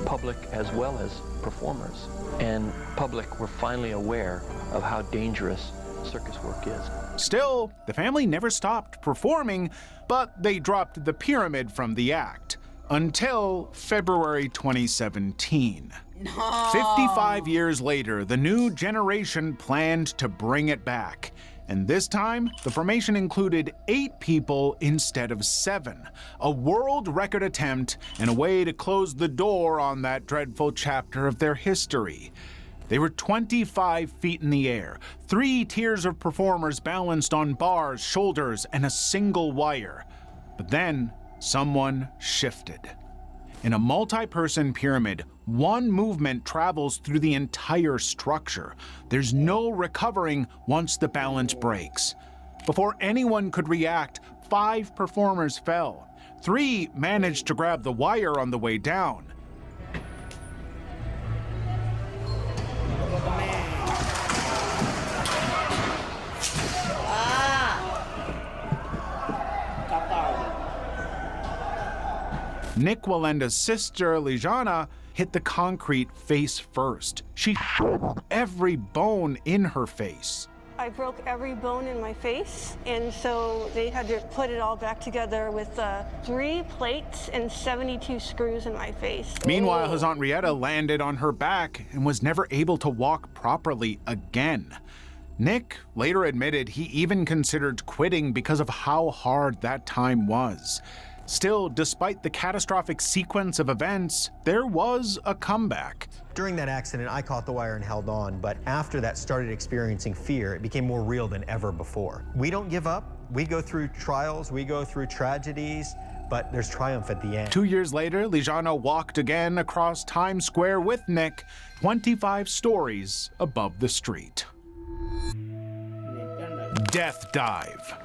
[SPEAKER 4] public as well as performers. And public were finally aware of how dangerous circus work is.
[SPEAKER 2] Still, the family never stopped performing, but they dropped the pyramid from the act until February 2017.
[SPEAKER 1] No.
[SPEAKER 2] 55 years later, the new generation planned to bring it back. And this time, the formation included 8 people instead of 7. A world record attempt and a way to close the door on that dreadful chapter of their history. They were 25 feet in the air, 3 tiers of performers balanced on bars, shoulders, and a single wire. But then, someone shifted. In a multi-person pyramid, one movement travels through the entire structure. There's no recovering once the balance breaks. Before anyone could react, 5 performers fell. 3 managed to grab the wire on the way down. Nick Walenda's sister, Lijana, hit the concrete face first. She shattered every bone in her face.
[SPEAKER 22] I broke every bone in my face, and so they had to put it all back together with 3 plates and 72 screws in my face.
[SPEAKER 2] Meanwhile, his Aunt Rietta landed on her back and was never able to walk properly again. Nick later admitted he even considered quitting because of how hard that time was. Still, despite the catastrophic sequence of events, there was a comeback.
[SPEAKER 23] During that accident, I caught the wire and held on, but after that started experiencing fear, it became more real than ever before. We don't give up. We go through trials, we go through tragedies, but there's triumph at the end.
[SPEAKER 2] 2 years later, Lijana walked again across Times Square with Nick, 25 stories above the street. Death dive.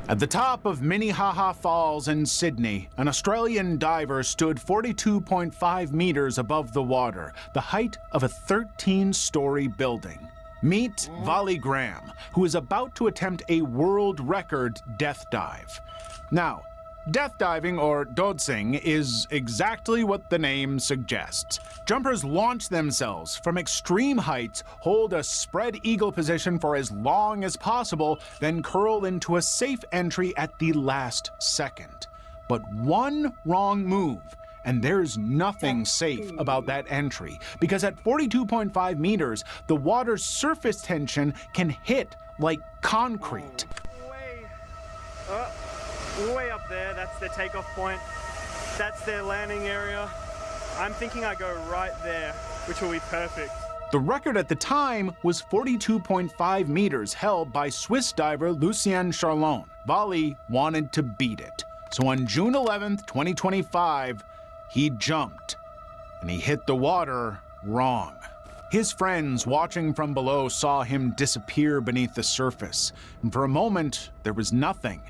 [SPEAKER 2] At the top of Minnehaha Falls in Sydney, an Australian diver stood 42.5 meters above the water, the height of a 13-story building. Meet Vali Graham, who is about to attempt a world record death dive. Now, death diving, or doddsing, is exactly what the name suggests. Jumpers launch themselves from extreme heights, hold a spread eagle position for as long as possible, then curl into a safe entry at the last second. But one wrong move, and there's nothing safe about that entry, because at 42.5 meters, the water's surface tension can hit like concrete.
[SPEAKER 24] Way up there, that's their takeoff point. That's their landing area. I'm thinking I go right there, which will be perfect.
[SPEAKER 2] The record at the time was 42.5 meters, held by Swiss diver Lucien Charlon. Vali wanted to beat it. So on June 11th, 2025, he jumped, and he hit the water wrong. His friends watching from below saw him disappear beneath the surface, and for a moment, there was nothing.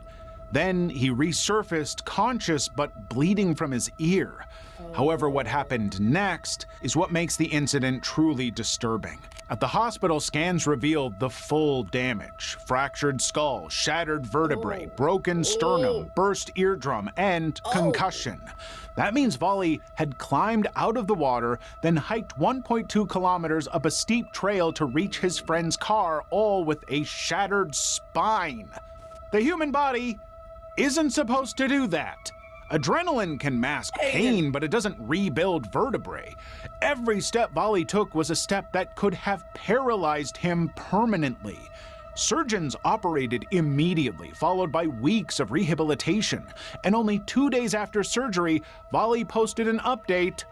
[SPEAKER 2] Then he resurfaced conscious but bleeding from his ear. However, what happened next is what makes the incident truly disturbing. At the hospital, scans revealed the full damage: fractured skull, shattered vertebrae, broken sternum, burst eardrum, and concussion. That means Vali had climbed out of the water, then hiked 1.2 kilometers up a steep trail to reach his friend's car, all with a shattered spine. The human body isn't supposed to do that. Adrenaline can mask pain, but it doesn't rebuild vertebrae. Every step Vali took was a step that could have paralyzed him permanently. Surgeons operated immediately, followed by weeks of rehabilitation. And only 2 days after surgery, Vali posted an update,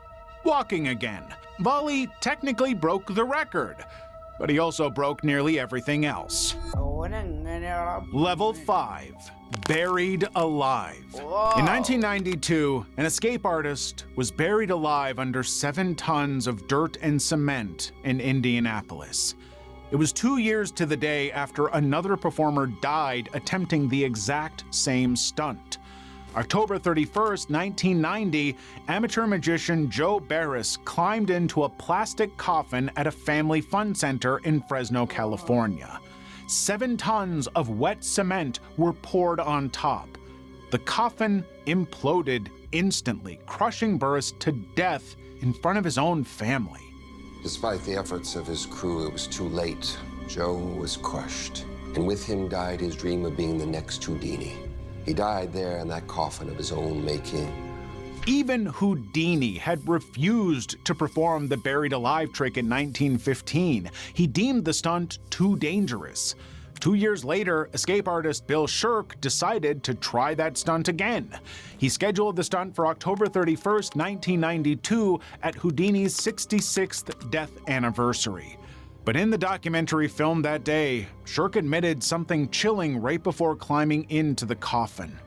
[SPEAKER 2] walking again. Vali technically broke the record, but he also broke nearly everything else. Level 5. Buried alive. In 1992, an escape artist was buried alive under 7 tons of dirt and cement in Indianapolis. It was 2 years to the day after another performer died attempting the exact same stunt. October 31st, 1990, amateur magician Joe Barris climbed into a plastic coffin at a family fun center in Fresno, California. 7 tons of wet cement were poured on top. The coffin imploded instantly, crushing Burris to death in front of his own family.
[SPEAKER 5] Despite the efforts of his crew, it was too late. Joe was crushed, and with him died his dream of being the next Houdini. He died there in that coffin of his own making.
[SPEAKER 2] Even Houdini had refused to perform the buried alive trick in 1915. He deemed the stunt too dangerous. 2 years later, escape artist Bill Shirk decided to try that stunt again. He scheduled the stunt for October 31st, 1992 at Houdini's 66th death anniversary. But in the documentary filmed that day, Shirk admitted something chilling right before climbing into the coffin.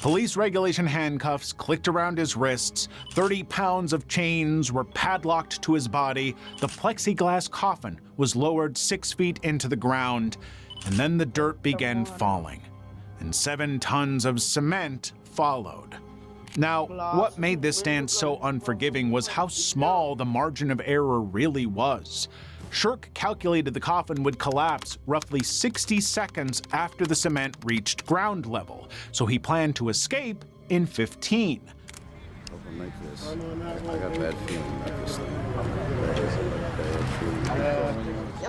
[SPEAKER 2] Police regulation handcuffs clicked around his wrists, 30 pounds of chains were padlocked to his body, the plexiglass coffin was lowered 6 feet into the ground, and then the dirt began falling, and 7 tons of cement followed. Now, what made this stand so unforgiving was how small the margin of error really was. Shirk calculated the coffin would collapse roughly 60 seconds after the cement reached ground level, so he planned to escape in 15.
[SPEAKER 3] Hope I make this. I got a bad feeling about this thing.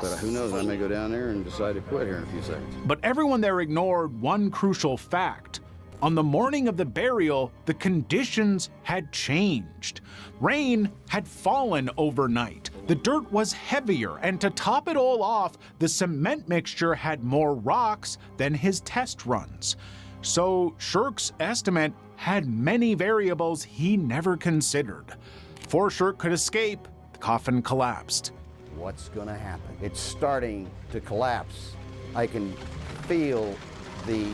[SPEAKER 3] But who knows, I may go down there and decide to quit here in a few seconds.
[SPEAKER 2] But everyone there ignored one crucial fact. On the morning of the burial, the conditions had changed. Rain had fallen overnight. The dirt was heavier, and to top it all off, the cement mixture had more rocks than his test runs. So Shirk's estimate had many variables he never considered. Before Shirk could escape, the coffin collapsed.
[SPEAKER 3] What's gonna happen? It's starting to collapse. I can feel the...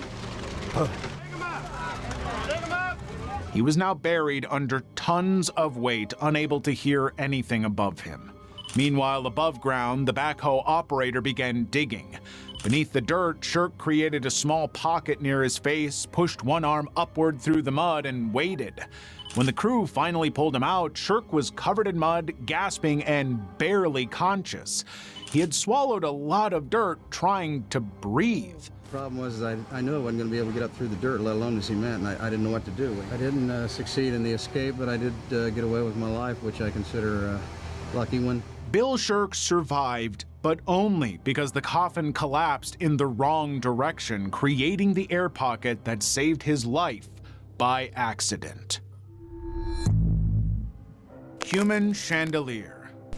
[SPEAKER 2] He was now buried under tons of weight, unable to hear anything above him. Meanwhile, above ground, the backhoe operator began digging. Beneath the dirt, Shirk created a small pocket near his face, pushed one arm upward through the mud, and waited. When the crew finally pulled him out, Shirk was covered in mud, gasping, and barely conscious. He had swallowed a lot of dirt trying to breathe.
[SPEAKER 3] The problem was I knew I wasn't going to be able to get up through the dirt, let alone the cement, and I didn't know what to do. I didn't succeed in the escape, but I did get away with my life, which I consider a lucky one.
[SPEAKER 2] Bill Shirk survived, but only because the coffin collapsed in the wrong direction, creating the air pocket that saved his life by accident. Human chandelier.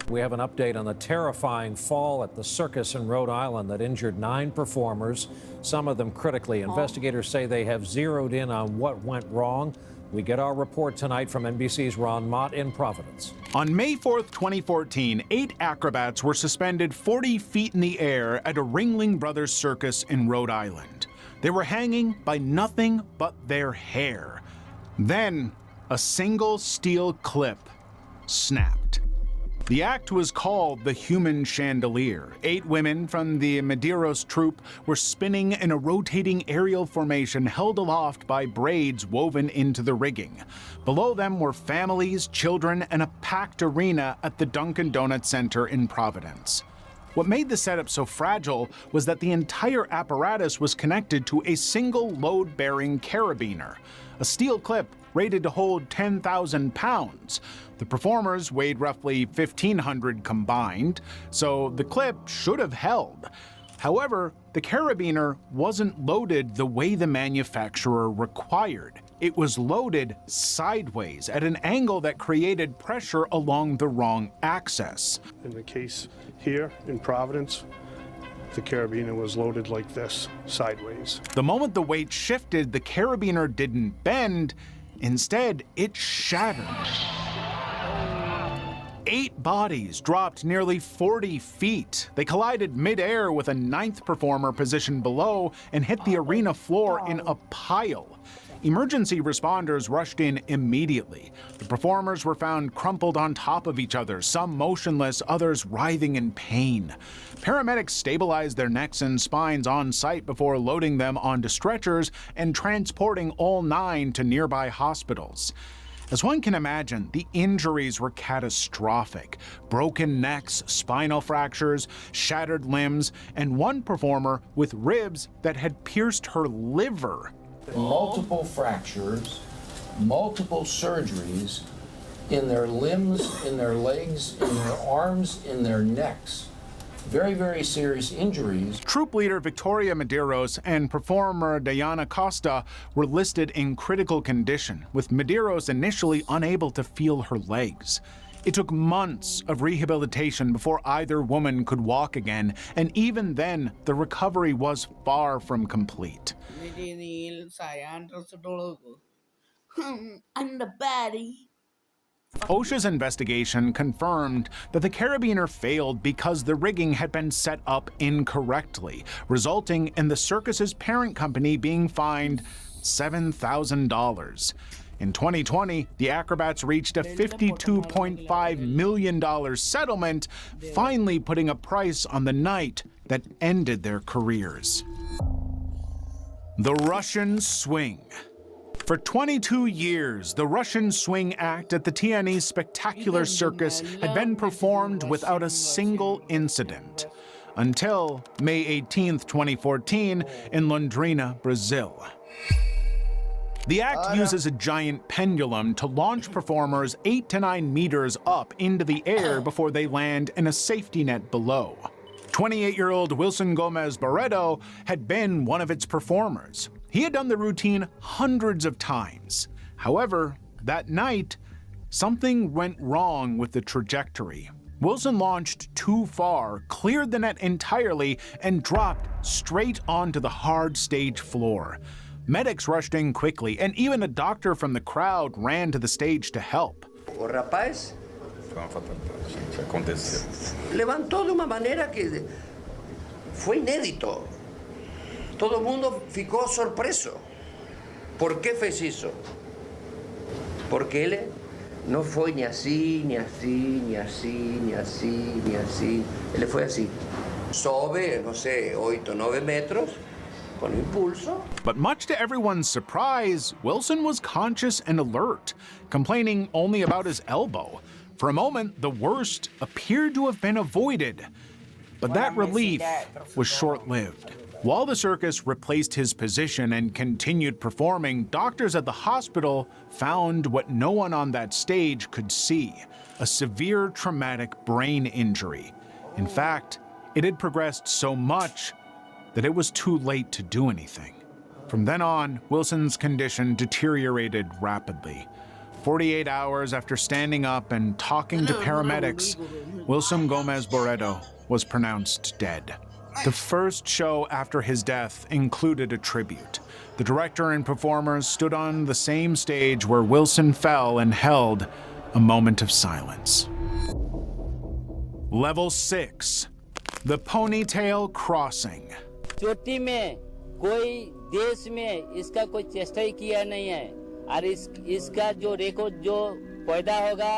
[SPEAKER 7] We have an update on the terrifying fall at the circus in Rhode Island that injured 9 performers, some of them critically. Investigators say they have zeroed in on what went wrong. We get our report tonight from NBC's Ron Mott in Providence.
[SPEAKER 2] On May 4th, 2014, 8 acrobats were suspended 40 feet in the air at a Ringling Brothers circus in Rhode Island. They were hanging by nothing but their hair. Then, a single steel clip snapped. The act was called the Human Chandelier. 8 women from the Medeiros troupe were spinning in a rotating aerial formation held aloft by braids woven into the rigging. Below them were families, children, and a packed arena at the Dunkin' Donuts Center in Providence. What made the setup so fragile was that the entire apparatus was connected to a single load-bearing carabiner, a steel clip rated to hold 10,000 pounds. The performers weighed roughly 1,500 combined, so the clip should have held. However, the carabiner wasn't loaded the way the manufacturer required. It was loaded sideways at an angle that created pressure along the wrong axis.
[SPEAKER 9] In the case here in Providence, the carabiner was loaded like this, sideways.
[SPEAKER 2] The moment the weight shifted, the carabiner didn't bend. Instead, it shattered. 8 bodies dropped nearly 40 feet. They collided mid-air with a 9th performer positioned below and hit the arena floor in a pile. Emergency responders rushed in immediately. The performers were found crumpled on top of each other, some motionless, others writhing in pain. Paramedics stabilized their necks and spines on site before loading them onto stretchers and transporting all 9 to nearby hospitals. As one can imagine, the injuries were catastrophic. Broken necks, spinal fractures, shattered limbs, and one performer with ribs that had pierced her liver.
[SPEAKER 10] Multiple fractures multiple surgeries in their limbs, in their legs, in their arms, in their necks. Very, very serious injuries.
[SPEAKER 2] Troop leader Victoria Medeiros and performer Diana Costa were listed in critical condition, with Medeiros initially unable to feel her legs. It took months of rehabilitation before either woman could walk again, and even then, the recovery was far from complete.
[SPEAKER 1] I'm the baddie.
[SPEAKER 2] OSHA's investigation confirmed that the carabiner failed because the rigging had been set up incorrectly, resulting in the circus's parent company being fined $7,000. In 2020, the acrobats reached a $52.5 million settlement, finally putting a price on the night that ended their careers. The Russian Swing. For 22 years, the Russian Swing Act at the TNE's Spectacular Circus had been performed without a single incident, until May 18, 2014, in Londrina, Brazil. The act uses a giant pendulum to launch performers 8 to 9 meters up into the air before they land in a safety net below. 28-year-old Wilson Gomez Barreto had been one of its performers. He had done the routine hundreds of times. However, that night, something went wrong with the trajectory. Wilson launched too far, cleared the net entirely, and dropped straight onto the hard stage floor. Medics rushed in quickly, and even a doctor from the crowd ran to the stage to help.
[SPEAKER 11] O rapaz levantó de una manera que fue inédito. Todo el mundo ficou sorpreso. ¿Por qué fez isso? Porque ele não foi nem assim, nem assim, nem assim, nem assim, nem assim. Ele foi assim. Sobe, não sei, 8, 9 metros, con impulso.
[SPEAKER 2] But much to everyone's surprise, Wilson was conscious and alert, complaining only about his elbow. For a moment, the worst appeared to have been avoided. But that relief was short-lived. While the circus replaced his position and continued performing, doctors at the hospital found what no one on that stage could see: a severe traumatic brain injury. In fact, it had progressed so much that it was too late to do anything. From then on, Wilson's condition deteriorated rapidly. 48 hours after standing up and talking to paramedics, Wilson Gomez Barreto was pronounced dead. The first show after his death included a tribute. The director and performers stood on the same stage where Wilson fell and held a moment of silence. Level 6. The Ponytail Crossing.
[SPEAKER 12] चोटी में कोई देश में इसका कोई चेष्टा ही किया नहीं है और इसका जो रिकॉर्ड जो पैदा होगा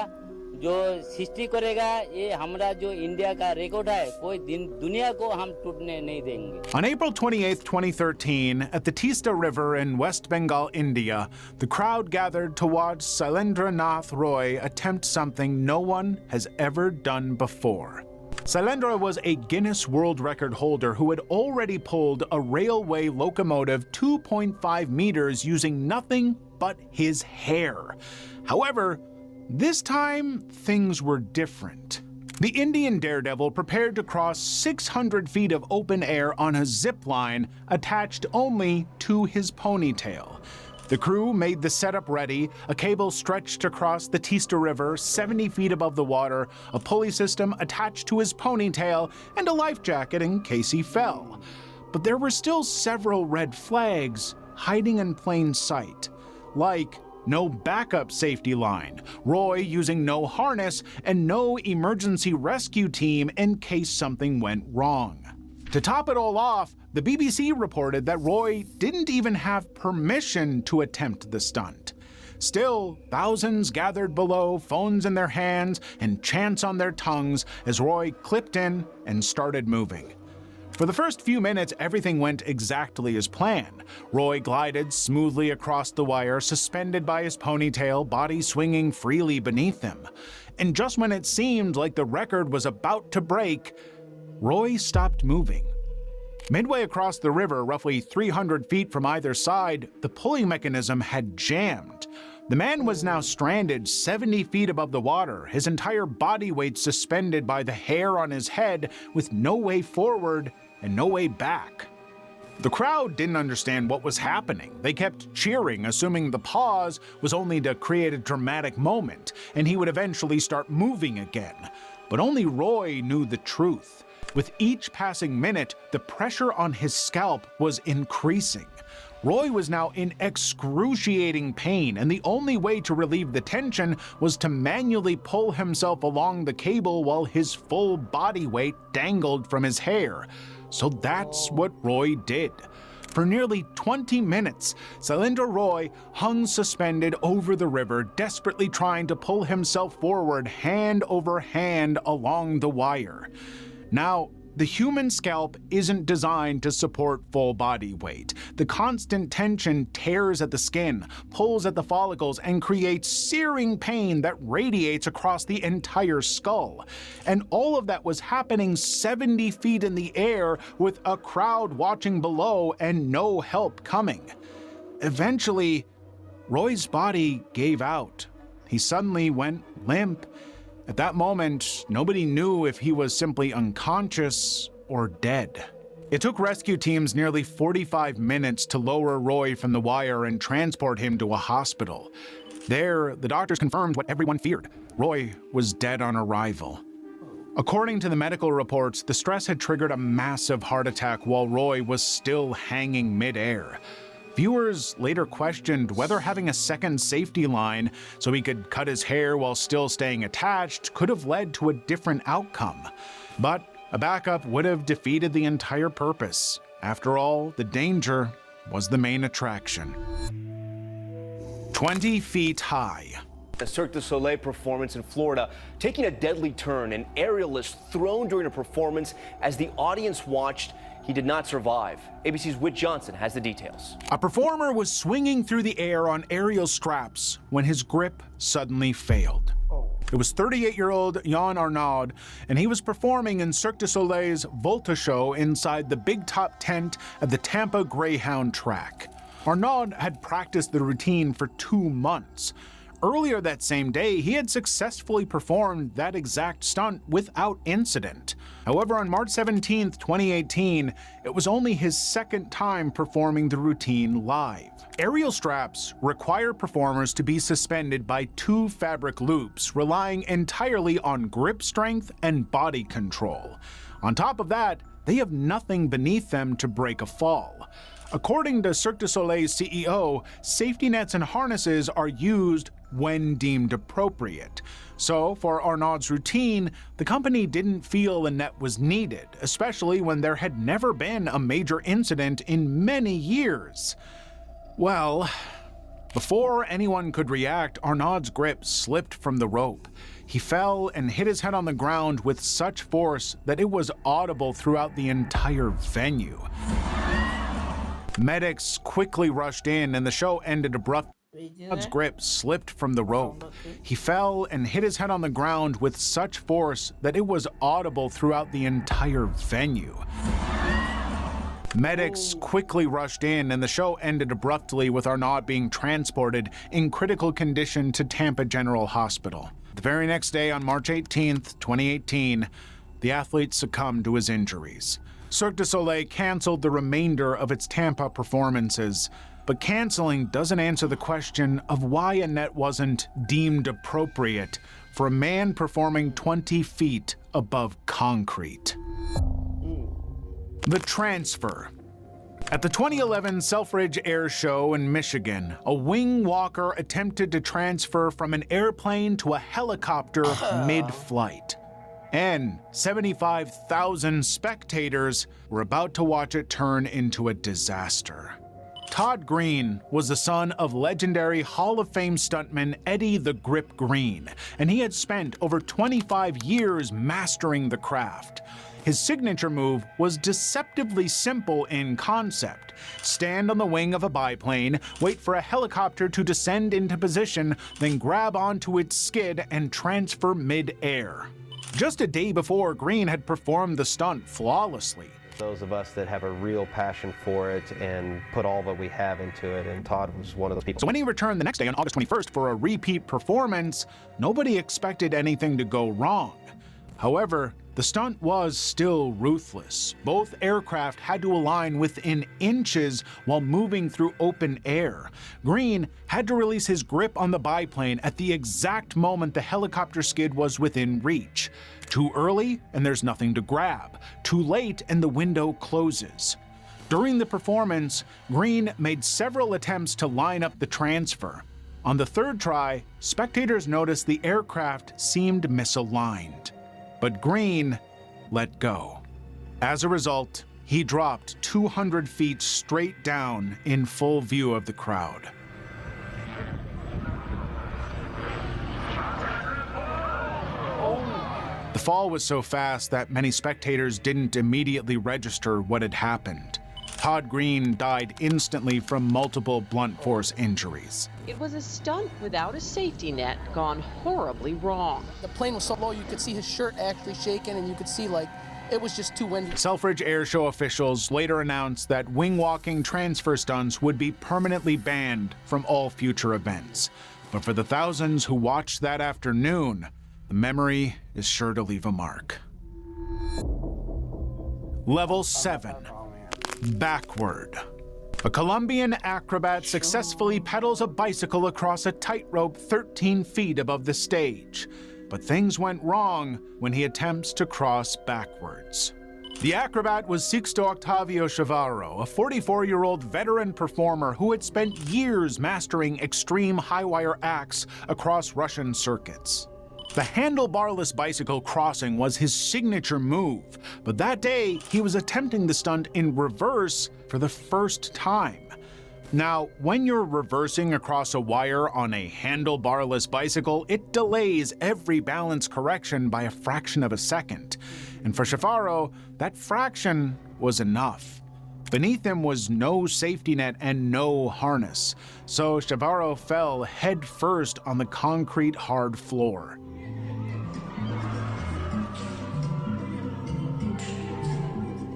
[SPEAKER 12] जो सृष्टि करेगा ये हमारा जो इंडिया का रिकॉर्ड है कोई दुनिया को हम टूटने नहीं देंगे.
[SPEAKER 2] On April 28, 2013, at the Teesta River in West Bengal, India, the crowd gathered to watch Sailendra Nath Roy attempt something no one has ever done before. Sailendra was a Guinness World Record holder who had already pulled a railway locomotive 2.5 meters using nothing but his hair. However, this time, things were different. The Indian daredevil prepared to cross 600 feet of open air on a zip line attached only to his ponytail. The crew made the setup ready, a cable stretched across the Teesta River 70 feet above the water, a pulley system attached to his ponytail, and a life jacket in case he fell. But there were still several red flags hiding in plain sight, like no backup safety line, Roy using no harness, and no emergency rescue team in case something went wrong. To top it all off, the BBC reported that Roy didn't even have permission to attempt the stunt. Still, thousands gathered below, phones in their hands and chants on their tongues as Roy clipped in and started moving. For the first few minutes, everything went exactly as planned. Roy glided smoothly across the wire, suspended by his ponytail, body swinging freely beneath him. And just when it seemed like the record was about to break, Roy stopped moving. Midway across the river, roughly 300 feet from either side, the pulley mechanism had jammed. The man was now stranded 70 feet above the water, his entire body weight suspended by the hair on his head, with no way forward and no way back. The crowd didn't understand what was happening. They kept cheering, assuming the pause was only to create a dramatic moment, and he would eventually start moving again. But only Roy knew the truth. With each passing minute, the pressure on his scalp was increasing. Roy was now in excruciating pain, and the only way to relieve the tension was to manually pull himself along the cable while his full body weight dangled from his hair. So that's what Roy did. For nearly 20 minutes, Cylinder Roy hung suspended over the river, desperately trying to pull himself forward hand over hand along the wire. Now, the human scalp isn't designed to support full body weight. The constant tension tears at the skin, pulls at the follicles, and creates searing pain that radiates across the entire skull. And all of that was happening 70 feet in the air with a crowd watching below and no help coming. Eventually, Roy's body gave out. He suddenly went limp. At that moment, nobody knew if he was simply unconscious or dead. It took rescue teams nearly 45 minutes to lower Roy from the wire and transport him to a hospital. There, the doctors confirmed what everyone feared. Roy was dead on arrival. According to the medical reports, the stress had triggered a massive heart attack while Roy was still hanging midair. Viewers later questioned whether having a second safety line so he could cut his hair while still staying attached could have led to a different outcome. But a backup would have defeated the entire purpose. After all, the danger was the main attraction. 20 feet high.
[SPEAKER 6] A Cirque du Soleil performance in Florida taking a deadly turn. An aerialist thrown during a performance as the audience watched. He did not survive. ABC's Whit Johnson has the details.
[SPEAKER 2] A performer was swinging through the air on aerial straps when his grip suddenly failed. It was 38-year-old Jan Arnaud, and he was performing in Cirque du Soleil's Volta show inside the big top tent at the Tampa Greyhound track. Arnaud had practiced the routine for 2 months. Earlier that same day, he had successfully performed that exact stunt without incident. However, on March 17, 2018, it was only his second time performing the routine live. Aerial straps require performers to be suspended by 2 fabric loops, relying entirely on grip strength and body control. On top of that, they have nothing beneath them to break a fall. According to Cirque du Soleil's CEO, safety nets and harnesses are used when deemed appropriate. So, for Arnaud's routine, the company didn't feel a net was needed, especially when there had never been a major incident in many years. Well, before anyone could react, Arnaud's grip slipped from the rope. He fell and hit his head on the ground with such force that it was audible throughout the entire venue. Medics quickly rushed in and the show ended abruptly. Arnaud's grip slipped from the rope. He fell and hit his head on the ground with such force that it was audible throughout the entire venue. Medics quickly rushed in and the show ended abruptly with Arnaud being transported in critical condition to Tampa General Hospital. The very next day, on March 18, 2018, the athlete succumbed to his injuries. Cirque du Soleil canceled the remainder of its Tampa performances, but canceling doesn't answer the question of why a net wasn't deemed appropriate for a man performing 20 feet above concrete. The transfer. At the 2011 Selfridge Air Show in Michigan, a wing walker attempted to transfer from an airplane to a helicopter mid-flight. And 75,000 spectators were about to watch it turn into a disaster. Todd Green was the son of legendary Hall of Fame stuntman Eddie the Grip Green, and he had spent over 25 years mastering the craft. His signature move was deceptively simple in concept. Stand on the wing of a biplane, wait for a helicopter to descend into position, then grab onto its skid and transfer mid-air. Just a day before, Green had performed the stunt flawlessly.
[SPEAKER 6] Those of us that have a real passion for it and put all that we have into it, and Todd was one of those people.
[SPEAKER 2] So when he returned the next day on August 21st for a repeat performance, nobody expected anything to go wrong. However, the stunt was still ruthless. Both aircraft had to align within inches while moving through open air. Green had to release his grip on the biplane at the exact moment the helicopter skid was within reach. Too early, and there's nothing to grab. Too late, and the window closes. During the performance, Green made several attempts to line up the transfer. On the third try, spectators noticed the aircraft seemed misaligned. But Green let go. As a result, he dropped 200 feet straight down in full view of the crowd. The fall was so fast that many spectators didn't immediately register what had happened. Todd Green died instantly from multiple blunt force injuries.
[SPEAKER 13] It was a stunt without a safety net gone horribly wrong.
[SPEAKER 14] The plane was so low you could see his shirt actually shaking, and you could see it was just too windy.
[SPEAKER 2] Selfridge Airshow officials later announced that wing-walking transfer stunts would be permanently banned from all future events. But for the thousands who watched that afternoon, the memory is sure to leave a mark. Level 7. Backward. A Colombian acrobat successfully pedals a bicycle across a tightrope 13 feet above the stage. But things went wrong when he attempts to cross backwards. The acrobat was Sixto Octavio Chavarro, a 44-year-old veteran performer who had spent years mastering extreme high-wire acts across Russian circuits. The handlebarless bicycle crossing was his signature move, but that day he was attempting the stunt in reverse for the first time. Now, when you're reversing across a wire on a handlebarless bicycle, it delays every balance correction by a fraction of a second. And for Chavarro, that fraction was enough. Beneath him was no safety net and no harness, so Chavarro fell head first on the concrete hard floor.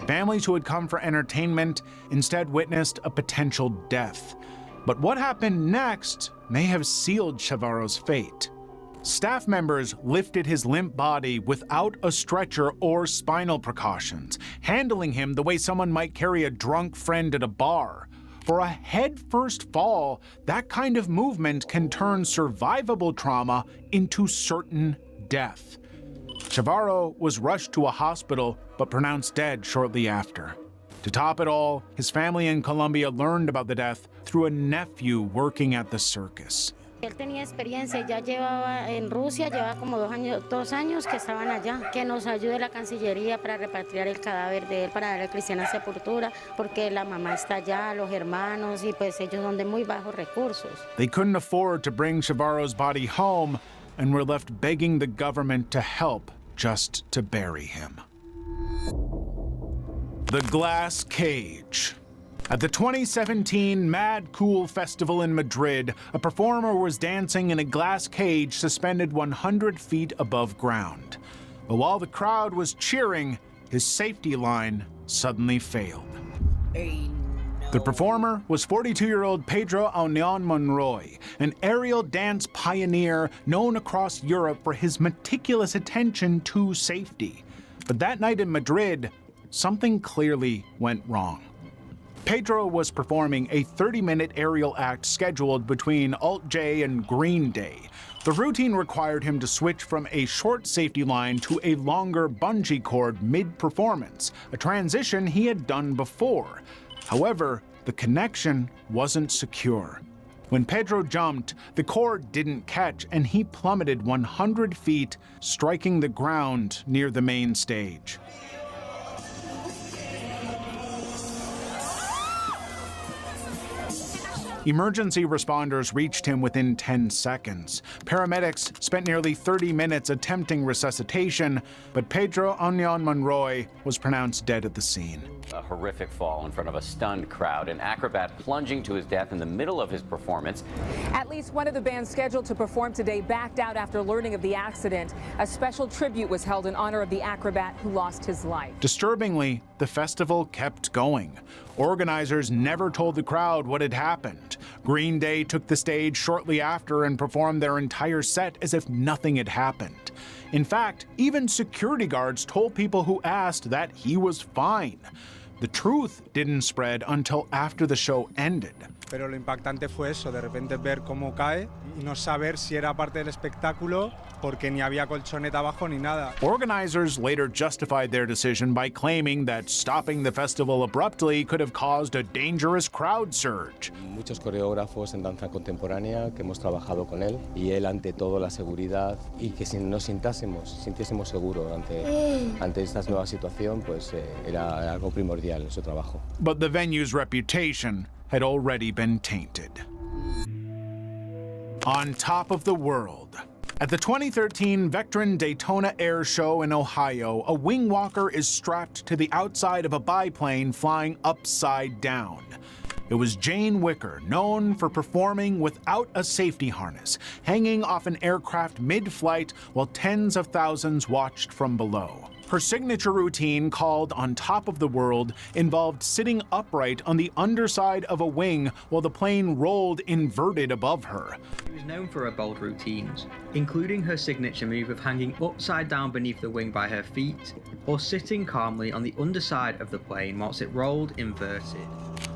[SPEAKER 2] Families who had come for entertainment instead witnessed a potential death. But what happened next may have sealed Chavarro's fate. Staff members lifted his limp body without a stretcher or spinal precautions, handling him the way someone might carry a drunk friend at a bar. For a head-first fall, that kind of movement can turn survivable trauma into certain death. Chavarro was rushed to a hospital, but pronounced dead shortly after. To top it all, his family in Colombia learned about the death through a nephew working at the circus.
[SPEAKER 15] Él tenía experiencia, ya llevaba en Rusia, llevaba como 2 años que estaban allá. Que nos ayude la Cancillería para repatriar el cadáver de él, para darle cristiana sepultura, porque la mamá está allá, los hermanos, y pues ellos son de muy bajos recursos.
[SPEAKER 2] They couldn't afford to bring Chavarro's body home and were left begging the government to help just to bury him. The Glass Cage. At the 2017 Mad Cool Festival in Madrid, a performer was dancing in a glass cage suspended 100 feet above ground. But while the crowd was cheering, his safety line suddenly failed. The performer was 42-year-old Pedro Aunion Monroy, an aerial dance pioneer known across Europe for his meticulous attention to safety. But that night in Madrid, something clearly went wrong. Pedro was performing a 30-minute aerial act scheduled between Alt J and Green Day. The routine required him to switch from a short safety line to a longer bungee cord mid-performance, a transition he had done before. However, the connection wasn't secure. When Pedro jumped, the cord didn't catch and he plummeted 100 feet, striking the ground near the main stage. Emergency responders reached him within 10 seconds. Paramedics spent nearly 30 minutes attempting resuscitation, but Pedro Aunion Monroy was pronounced dead at the scene.
[SPEAKER 8] A horrific fall in front of a stunned crowd, an acrobat plunging to his death in the middle of his performance.
[SPEAKER 16] At least one of the bands scheduled to perform today backed out after learning of the accident. A special tribute was held in honor of the acrobat who lost his life.
[SPEAKER 2] Disturbingly, the festival kept going. Organizers never told the crowd what had happened. Green Day took the stage shortly after and performed their entire set as if nothing had happened. In fact, even security guards told people who asked that he was fine. The truth didn't spread until after the show ended.
[SPEAKER 17] Pero lo impactante fue eso, de repente ver cómo cae y no saber si era parte del espectáculo porque ni había colchoneta abajo ni nada.
[SPEAKER 2] Organizers later justified their decision by claiming that stopping the festival abruptly could have caused a dangerous crowd surge.
[SPEAKER 20] Muchos coreógrafos en danza contemporánea que hemos trabajado con él y él ante todo la seguridad y que si nos sintiésemos seguros ante esta nueva situación, pues era algo primordial en su trabajo.
[SPEAKER 2] But the venue's reputation had already been tainted. On top of the world. At the 2013 Vectron Daytona Air Show in Ohio, a wing walker is strapped to the outside of a biplane flying upside down. It was Jane Wicker, known for performing without a safety harness, hanging off an aircraft mid-flight while tens of thousands watched from below. Her signature routine, called On Top of the World, involved sitting upright on the underside of a wing while the plane rolled inverted above her.
[SPEAKER 25] She was known for her bold routines, including her signature move of hanging upside down beneath the wing by her feet, or sitting calmly on the underside of the plane whilst it rolled inverted.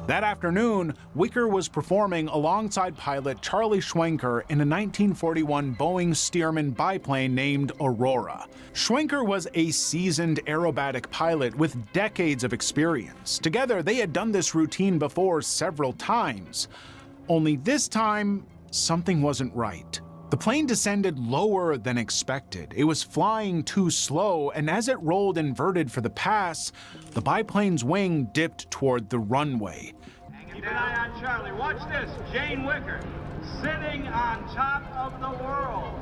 [SPEAKER 2] That afternoon, Wicker was performing alongside pilot Charlie Schwenker in a 1941 Boeing Stearman biplane named Aurora. Schwenker was a seasoned aerobatic pilot with decades of experience. Together, they had done this routine before several times. Only this time, something wasn't right. The plane descended lower than expected. It was flying too slow, and as it rolled inverted for the pass, the biplane's wing dipped toward the runway.
[SPEAKER 26] Keep an eye on Charlie. Watch this. Jane Wicker sitting on top of the world.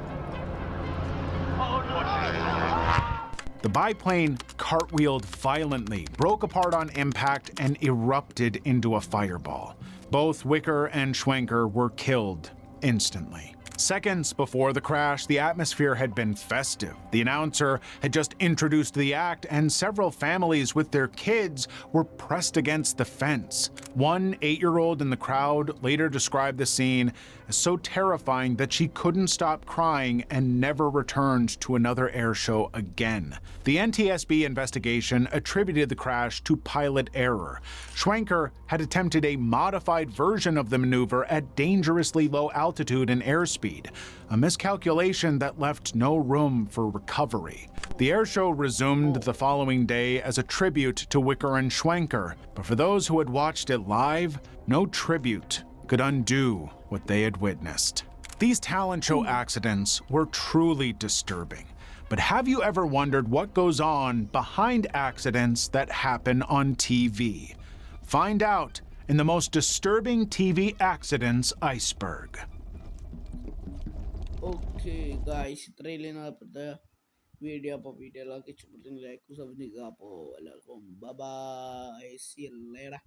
[SPEAKER 2] The biplane cartwheeled violently, broke apart on impact, and erupted into a fireball. Both Wicker and Schwenker were killed instantly. Seconds before the crash, the atmosphere had been festive. The announcer had just introduced the act, and several families with their kids were pressed against the fence. One 8-year-old in the crowd later described the scene as so terrifying that she couldn't stop crying and never returned to another air show again. The NTSB investigation attributed the crash to pilot error. Schwenker had attempted a modified version of the maneuver at dangerously low altitude and airspeed, a miscalculation that left no room for recovery. The air show resumed the following day as a tribute to Wicker and Schwenker, but for those who had watched it live, no tribute could undo what they had witnessed. These talent show accidents were truly disturbing. But have you ever wondered what goes on behind accidents that happen on TV? Find out in the most disturbing TV accidents iceberg.
[SPEAKER 1] Okay guys, trailer na pada video lagi seperti like, subscribe po. Bye bye, see you later.